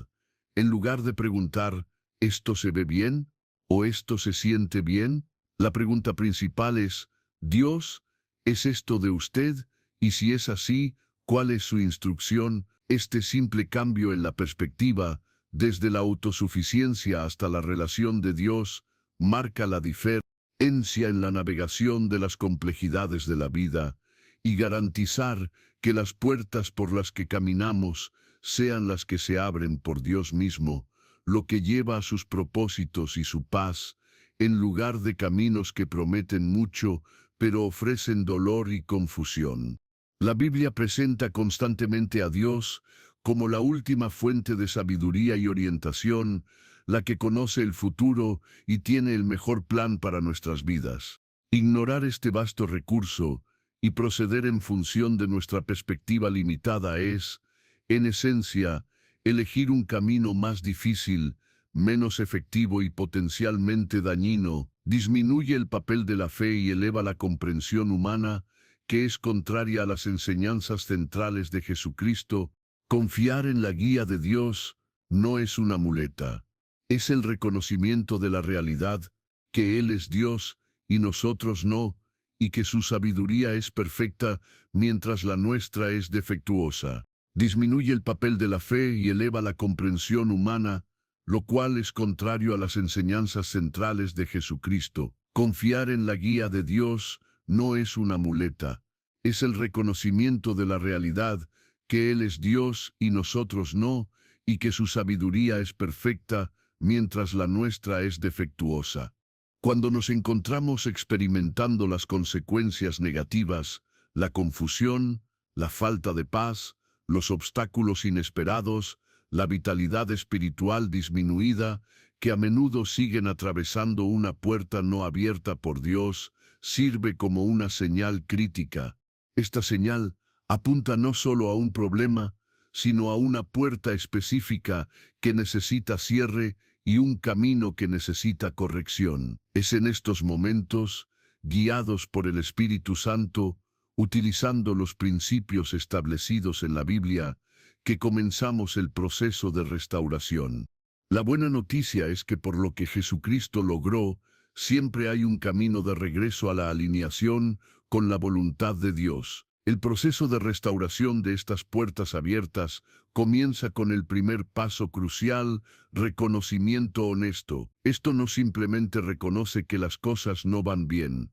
Speaker 1: en lugar de preguntar, ¿esto se ve bien? ¿O esto se siente bien? La pregunta principal es, Dios, ¿es esto de usted? Y si es así, ¿cuál es su instrucción? Este simple cambio en la perspectiva, desde la autosuficiencia hasta la relación de Dios, marca la diferencia. encia en la navegación de las complejidades de la vida y garantizar que las puertas por las que caminamos sean las que se abren por Dios mismo, lo que lleva a sus propósitos y su paz, en lugar de caminos que prometen mucho, pero ofrecen dolor y confusión. La Biblia presenta constantemente a Dios como la última fuente de sabiduría y orientación, la que conoce el futuro y tiene el mejor plan para nuestras vidas. Ignorar este vasto recurso y proceder en función de nuestra perspectiva limitada es, en esencia, elegir un camino más difícil, menos efectivo y potencialmente dañino, disminuye el papel de la fe y eleva la comprensión humana, que es contraria a las enseñanzas centrales de Jesucristo. Confiar en la guía de Dios no es una muleta. Es el reconocimiento de la realidad, que Él es Dios y nosotros no, y que su sabiduría es perfecta mientras la nuestra es defectuosa. Disminuye el papel de la fe y eleva la comprensión humana, lo cual es contrario a las enseñanzas centrales de Jesucristo. Confiar en la guía de Dios no es una muleta, es el reconocimiento de la realidad, que Él es Dios y nosotros no, y que su sabiduría es perfecta, mientras la nuestra es defectuosa. Cuando nos encontramos experimentando las consecuencias negativas, la confusión, la falta de paz, los obstáculos inesperados, la vitalidad espiritual disminuida, que a menudo siguen atravesando una puerta no abierta por Dios, sirve como una señal crítica. Esta señal apunta no solo a un problema, sino a una puerta específica que necesita cierre y un camino que necesita corrección. Es en estos momentos, guiados por el Espíritu Santo, utilizando los principios establecidos en la Biblia, que comenzamos el proceso de restauración. La buena noticia es que por lo que Jesucristo logró, siempre hay un camino de regreso a la alineación con la voluntad de Dios. El proceso de restauración de estas puertas abiertas comienza con el primer paso crucial, reconocimiento honesto. Esto no simplemente reconoce que las cosas no van bien.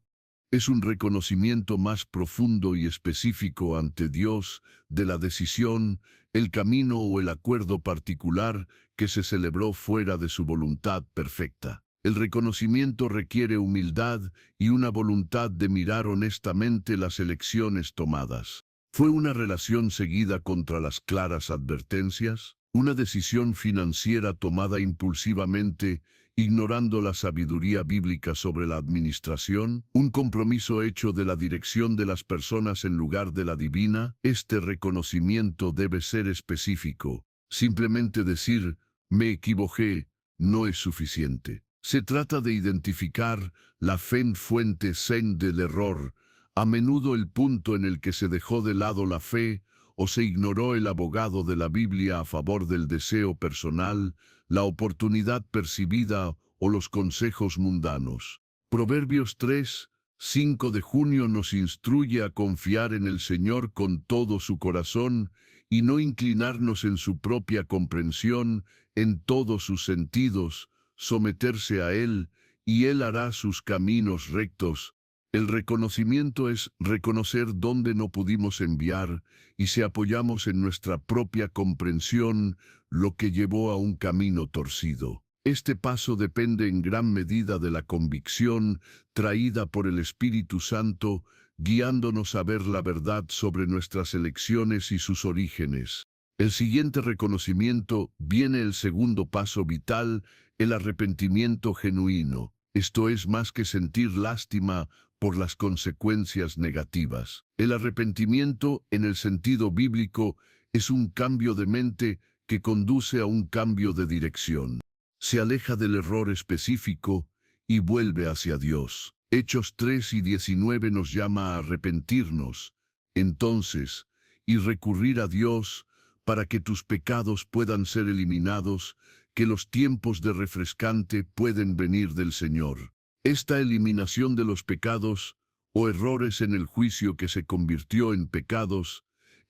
Speaker 1: Es un reconocimiento más profundo y específico ante Dios de la decisión, el camino o el acuerdo particular que se celebró fuera de su voluntad perfecta. El reconocimiento requiere humildad y una voluntad de mirar honestamente las elecciones tomadas. ¿Fue una relación seguida contra las claras advertencias? ¿Una decisión financiera tomada impulsivamente, ignorando la sabiduría bíblica sobre la administración? ¿Un compromiso hecho de la dirección de las personas en lugar de la divina? Este reconocimiento debe ser específico. Simplemente decir, me equivoqué, no es suficiente. Se trata de identificar la fuente zen del error, a menudo el punto en el que se dejó de lado la fe o se ignoró el abogado de la Biblia a favor del deseo personal, la oportunidad percibida o los consejos mundanos. Proverbios 3, 5 de junio nos instruye a confiar en el Señor con todo su corazón y no inclinarnos en su propia comprensión, en todos sus sentidos, someterse a Él, y Él hará sus caminos rectos. El reconocimiento es reconocer dónde no pudimos enviar, y si apoyamos en nuestra propia comprensión, lo que llevó a un camino torcido. Este paso depende en gran medida de la convicción traída por el Espíritu Santo, guiándonos a ver la verdad sobre nuestras elecciones y sus orígenes. El siguiente reconocimiento viene el segundo paso vital, el arrepentimiento genuino. Esto es más que sentir lástima por las consecuencias negativas. El arrepentimiento, en el sentido bíblico, es un cambio de mente que conduce a un cambio de dirección. Se aleja del error específico y vuelve hacia Dios. Hechos 3 y 19 nos llama a arrepentirnos, entonces, y recurrir a Dios para que tus pecados puedan ser eliminados, que los tiempos de refrescante pueden venir del Señor. Esta eliminación de los pecados, o errores en el juicio que se convirtió en pecados,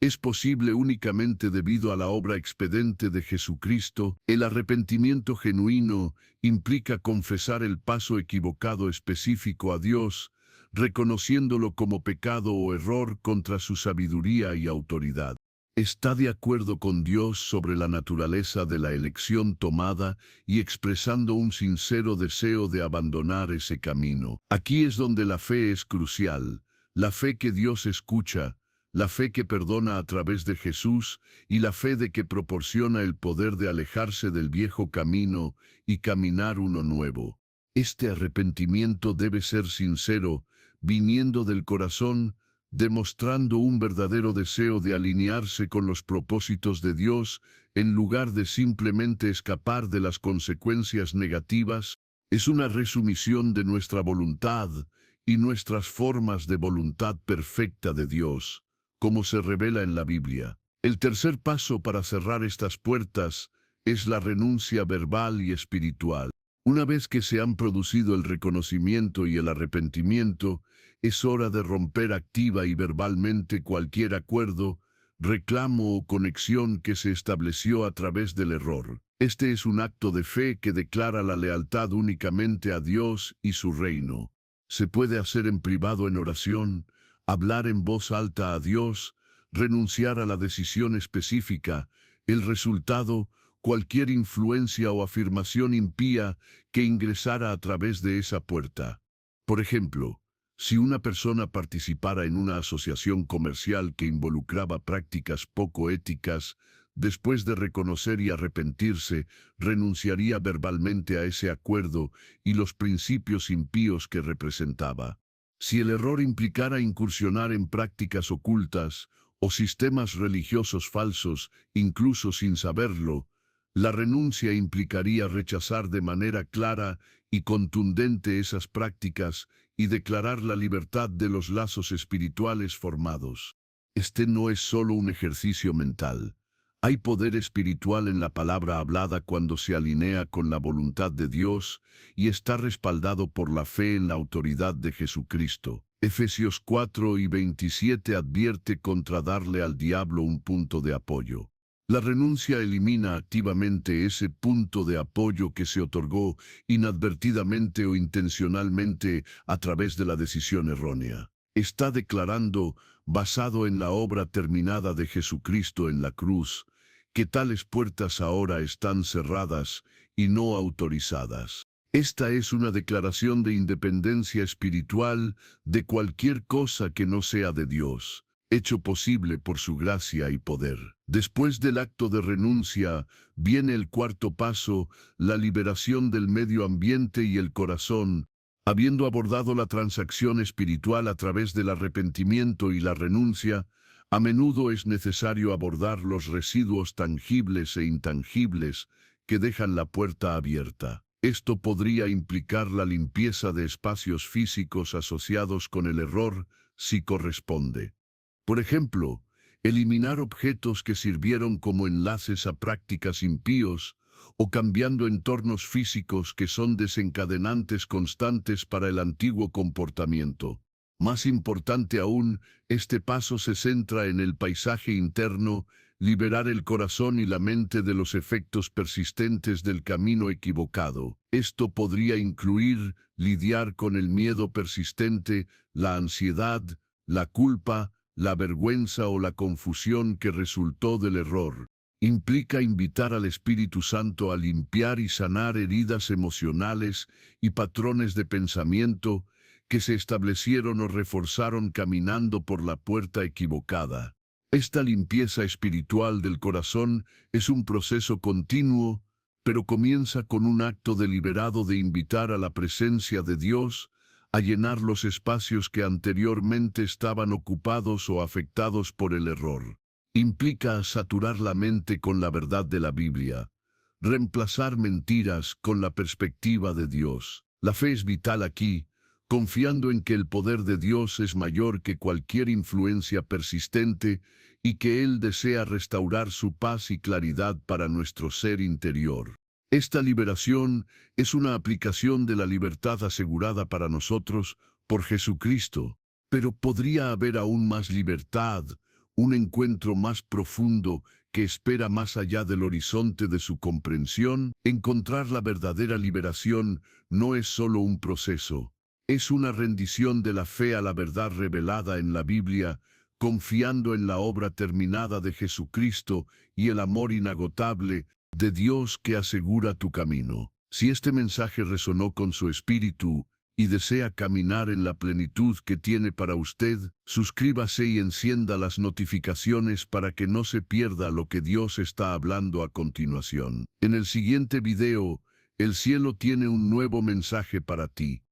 Speaker 1: es posible únicamente debido a la obra expedente de Jesucristo. El arrepentimiento genuino implica confesar el paso equivocado específico a Dios, reconociéndolo como pecado o error contra su sabiduría y autoridad. Está de acuerdo con Dios sobre la naturaleza de la elección tomada y expresando un sincero deseo de abandonar ese camino. Aquí es donde la fe es crucial, la fe que Dios escucha, la fe que perdona a través de Jesús y la fe de que proporciona el poder de alejarse del viejo camino y caminar uno nuevo. Este arrepentimiento debe ser sincero, viniendo del corazón, demostrando un verdadero deseo de alinearse con los propósitos de Dios en lugar de simplemente escapar de las consecuencias negativas. Es una resumisión de nuestra voluntad y nuestras formas de voluntad perfecta de Dios, como se revela en la Biblia. El tercer paso para cerrar estas puertas es la renuncia verbal y espiritual. Una vez que se han producido el reconocimiento y el arrepentimiento, es hora de romper activa y verbalmente cualquier acuerdo, reclamo o conexión que se estableció a través del error. Este es un acto de fe que declara la lealtad únicamente a Dios y su reino. Se puede hacer en privado en oración, hablar en voz alta a Dios, renunciar a la decisión específica. El resultado, cualquier influencia o afirmación impía que ingresara a través de esa puerta. Por ejemplo, si una persona participara en una asociación comercial que involucraba prácticas poco éticas, después de reconocer y arrepentirse, renunciaría verbalmente a ese acuerdo y los principios impíos que representaba. Si el error implicara incursionar en prácticas ocultas o sistemas religiosos falsos, incluso sin saberlo, la renuncia implicaría rechazar de manera clara y contundente esas prácticas y declarar la libertad de los lazos espirituales formados. Este no es solo un ejercicio mental. Hay poder espiritual en la palabra hablada cuando se alinea con la voluntad de Dios y está respaldado por la fe en la autoridad de Jesucristo. Efesios 4:27 advierte contra darle al diablo un punto de apoyo. La renuncia elimina activamente ese punto de apoyo que se otorgó inadvertidamente o intencionalmente a través de la decisión errónea. Está declarando, basado en la obra terminada de Jesucristo en la cruz, que tales puertas ahora están cerradas y no autorizadas. Esta es una declaración de independencia espiritual de cualquier cosa que no sea de Dios, hecho posible por su gracia y poder. Después del acto de renuncia, viene el cuarto paso, la liberación del medio ambiente y el corazón. Habiendo abordado la transacción espiritual a través del arrepentimiento y la renuncia, a menudo es necesario abordar los residuos tangibles e intangibles que dejan la puerta abierta. Esto podría implicar la limpieza de espacios físicos asociados con el error, si corresponde. Por ejemplo, eliminar objetos que sirvieron como enlaces a prácticas impíos o cambiando entornos físicos que son desencadenantes constantes para el antiguo comportamiento. Más importante aún, este paso se centra en el paisaje interno, liberar el corazón y la mente de los efectos persistentes del camino equivocado. Esto podría incluir lidiar con el miedo persistente, la ansiedad, la culpa, la vergüenza o la confusión que resultó del error. Implica invitar al Espíritu Santo a limpiar y sanar heridas emocionales y patrones de pensamiento que se establecieron o reforzaron caminando por la puerta equivocada. Esta limpieza espiritual del corazón es un proceso continuo, pero comienza con un acto deliberado de invitar a la presencia de Dios a llenar los espacios que anteriormente estaban ocupados o afectados por el error. Implica saturar la mente con la verdad de la Biblia, reemplazar mentiras con la perspectiva de Dios. La fe es vital aquí, confiando en que el poder de Dios es mayor que cualquier influencia persistente y que Él desea restaurar su paz y claridad para nuestro ser interior. Esta liberación es una aplicación de la libertad asegurada para nosotros por Jesucristo, pero podría haber aún más libertad, un encuentro más profundo que espera más allá del horizonte de su comprensión. Encontrar la verdadera liberación no es solo un proceso, es una rendición de la fe a la verdad revelada en la Biblia, confiando en la obra terminada de Jesucristo y el amor inagotable de Dios que asegura tu camino. Si este mensaje resonó con su espíritu y desea caminar en la plenitud que tiene para usted, suscríbase y encienda las notificaciones para que no se pierda lo que Dios está hablando a continuación. En el siguiente video, el cielo tiene un nuevo mensaje para ti.